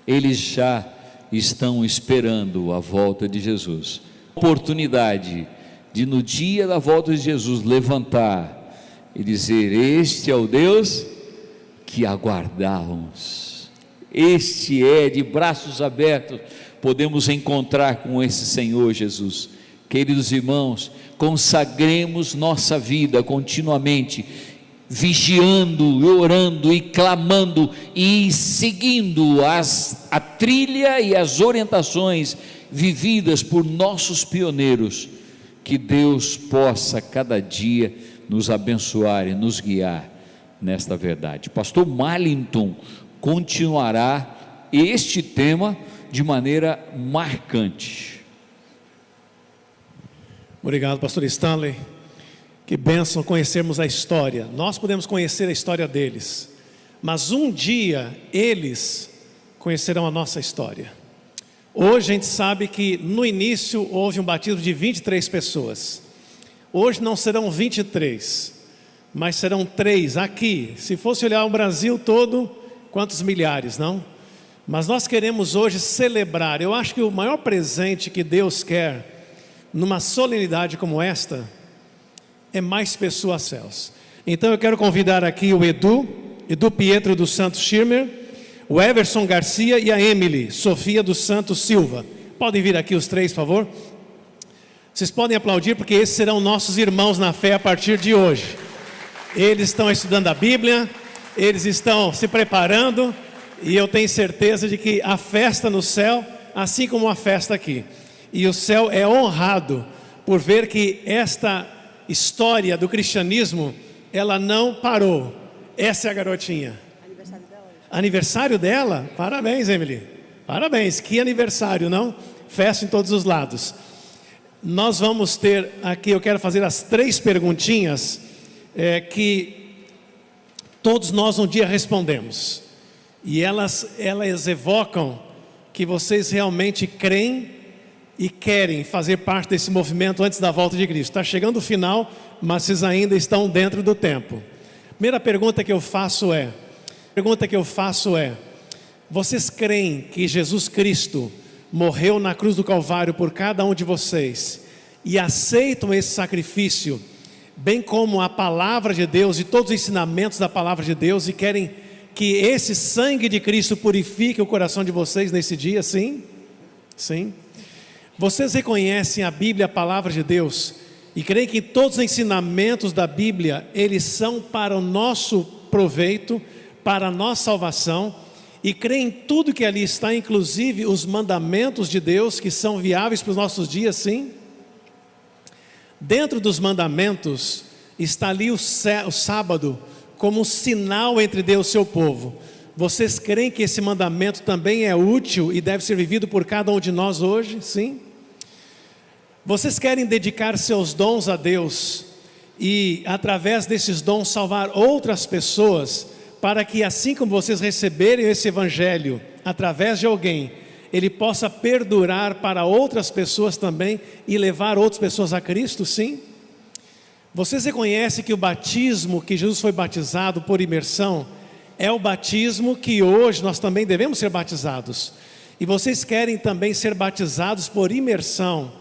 eles já estão esperando a volta de Jesus, oportunidade de no dia da volta de Jesus levantar e dizer: este é o Deus que aguardávamos, este é, de braços abertos podemos encontrar com esse Senhor Jesus. Queridos irmãos, consagremos nossa vida continuamente, vigiando, orando e clamando e seguindo a trilha e as orientações vividas por nossos pioneiros. Que Deus possa cada dia nos abençoar e nos guiar nesta verdade. Pastor Marlington continuará este tema de maneira marcante. Obrigado, pastor Stanley. Que bênção conhecermos a história. Nós podemos conhecer a história deles, mas um dia eles conhecerão a nossa história. Hoje a gente sabe que no início houve um batismo de 23 pessoas. Hoje não serão 23, mas serão 3 aqui. Se fosse olhar o Brasil todo, quantos milhares, não? Mas nós queremos hoje celebrar. Eu acho que o maior presente que Deus quer numa solenidade como esta é mais pessoas aos céus. Então eu quero convidar aqui o Edu Pietro dos Santos Schirmer, o Everson Garcia e a Emily Sofia dos Santos Silva. Podem vir aqui os 3, por favor. Vocês podem aplaudir, porque esses serão nossos irmãos na fé a partir de hoje. Eles estão estudando a Bíblia, eles estão se preparando, e eu tenho certeza de que a festa no céu, assim como a festa aqui, e o céu é honrado por ver que esta história do cristianismo, ela não parou. Essa é a garotinha. Aniversário dela? Parabéns, Emily. Parabéns, que aniversário, não? Festa em todos os lados. Nós vamos ter aqui, eu quero fazer as 3 perguntinhas que todos nós um dia respondemos. E elas evocam que vocês realmente creem e querem fazer parte desse movimento antes da volta de Cristo. Está chegando o final, mas vocês ainda estão dentro do tempo. Primeira pergunta que eu faço é: vocês creem que Jesus Cristo morreu na cruz do Calvário por cada um de vocês e aceitam esse sacrifício, bem como a palavra de Deus e todos os ensinamentos da palavra de Deus, e querem que esse sangue de Cristo purifique o coração de vocês nesse dia? Sim? Sim. Vocês reconhecem a Bíblia, a palavra de Deus, e creem que todos os ensinamentos da Bíblia, eles são para o nosso proveito, para a nossa salvação, e creem em tudo que ali está, inclusive os mandamentos de Deus, que são viáveis para os nossos dias? Sim? Dentro dos mandamentos está ali o sábado como um sinal entre Deus e seu povo. Vocês creem que esse mandamento também é útil e deve ser vivido por cada um de nós hoje? Sim? Vocês querem dedicar seus dons a Deus e através desses dons salvar outras pessoas, para que assim como vocês receberem esse evangelho através de alguém, ele possa perdurar para outras pessoas também e levar outras pessoas a Cristo? Sim? Vocês reconhecem que o batismo que Jesus foi batizado por imersão é o batismo que hoje nós também devemos ser batizados? E vocês querem também ser batizados por imersão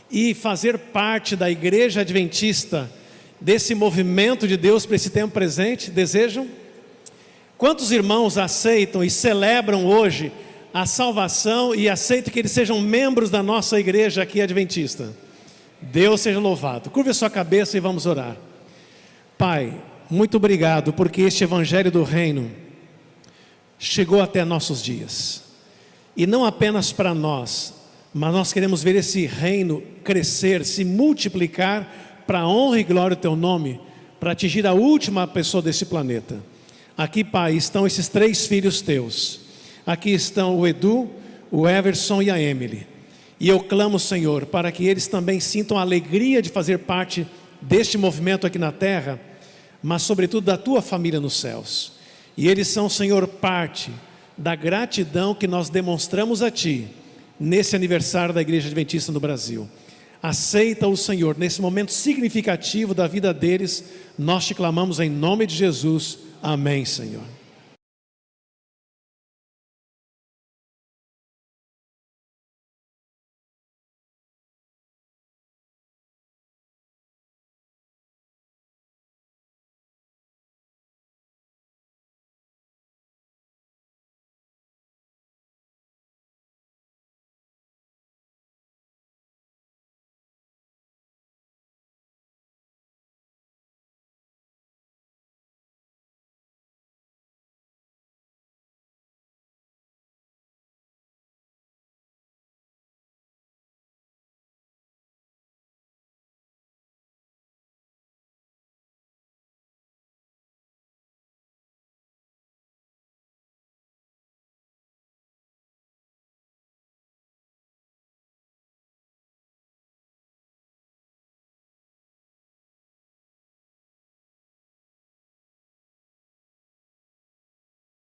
e fazer parte da Igreja Adventista, desse movimento de Deus para esse tempo presente? Desejam? Quantos irmãos aceitam e celebram hoje a salvação e aceitam que eles sejam membros da nossa igreja aqui adventista? Deus seja louvado. Curve a sua cabeça e vamos orar. Pai, muito obrigado porque este evangelho do reino chegou até nossos dias. E não apenas para nós, mas nós queremos ver esse reino crescer, se multiplicar para a honra e glória do teu nome, para atingir a última pessoa desse planeta. Aqui, Pai, estão esses 3 filhos teus. Aqui estão o Edu, o Everson e a Emily. E eu clamo, Senhor, para que eles também sintam a alegria de fazer parte deste movimento aqui na terra, mas sobretudo da tua família nos céus. E eles são, Senhor, parte da gratidão que nós demonstramos a Ti nesse aniversário da Igreja Adventista no Brasil. Aceita-o, Senhor, nesse momento significativo da vida deles. Nós te clamamos em nome de Jesus. Amém, Senhor.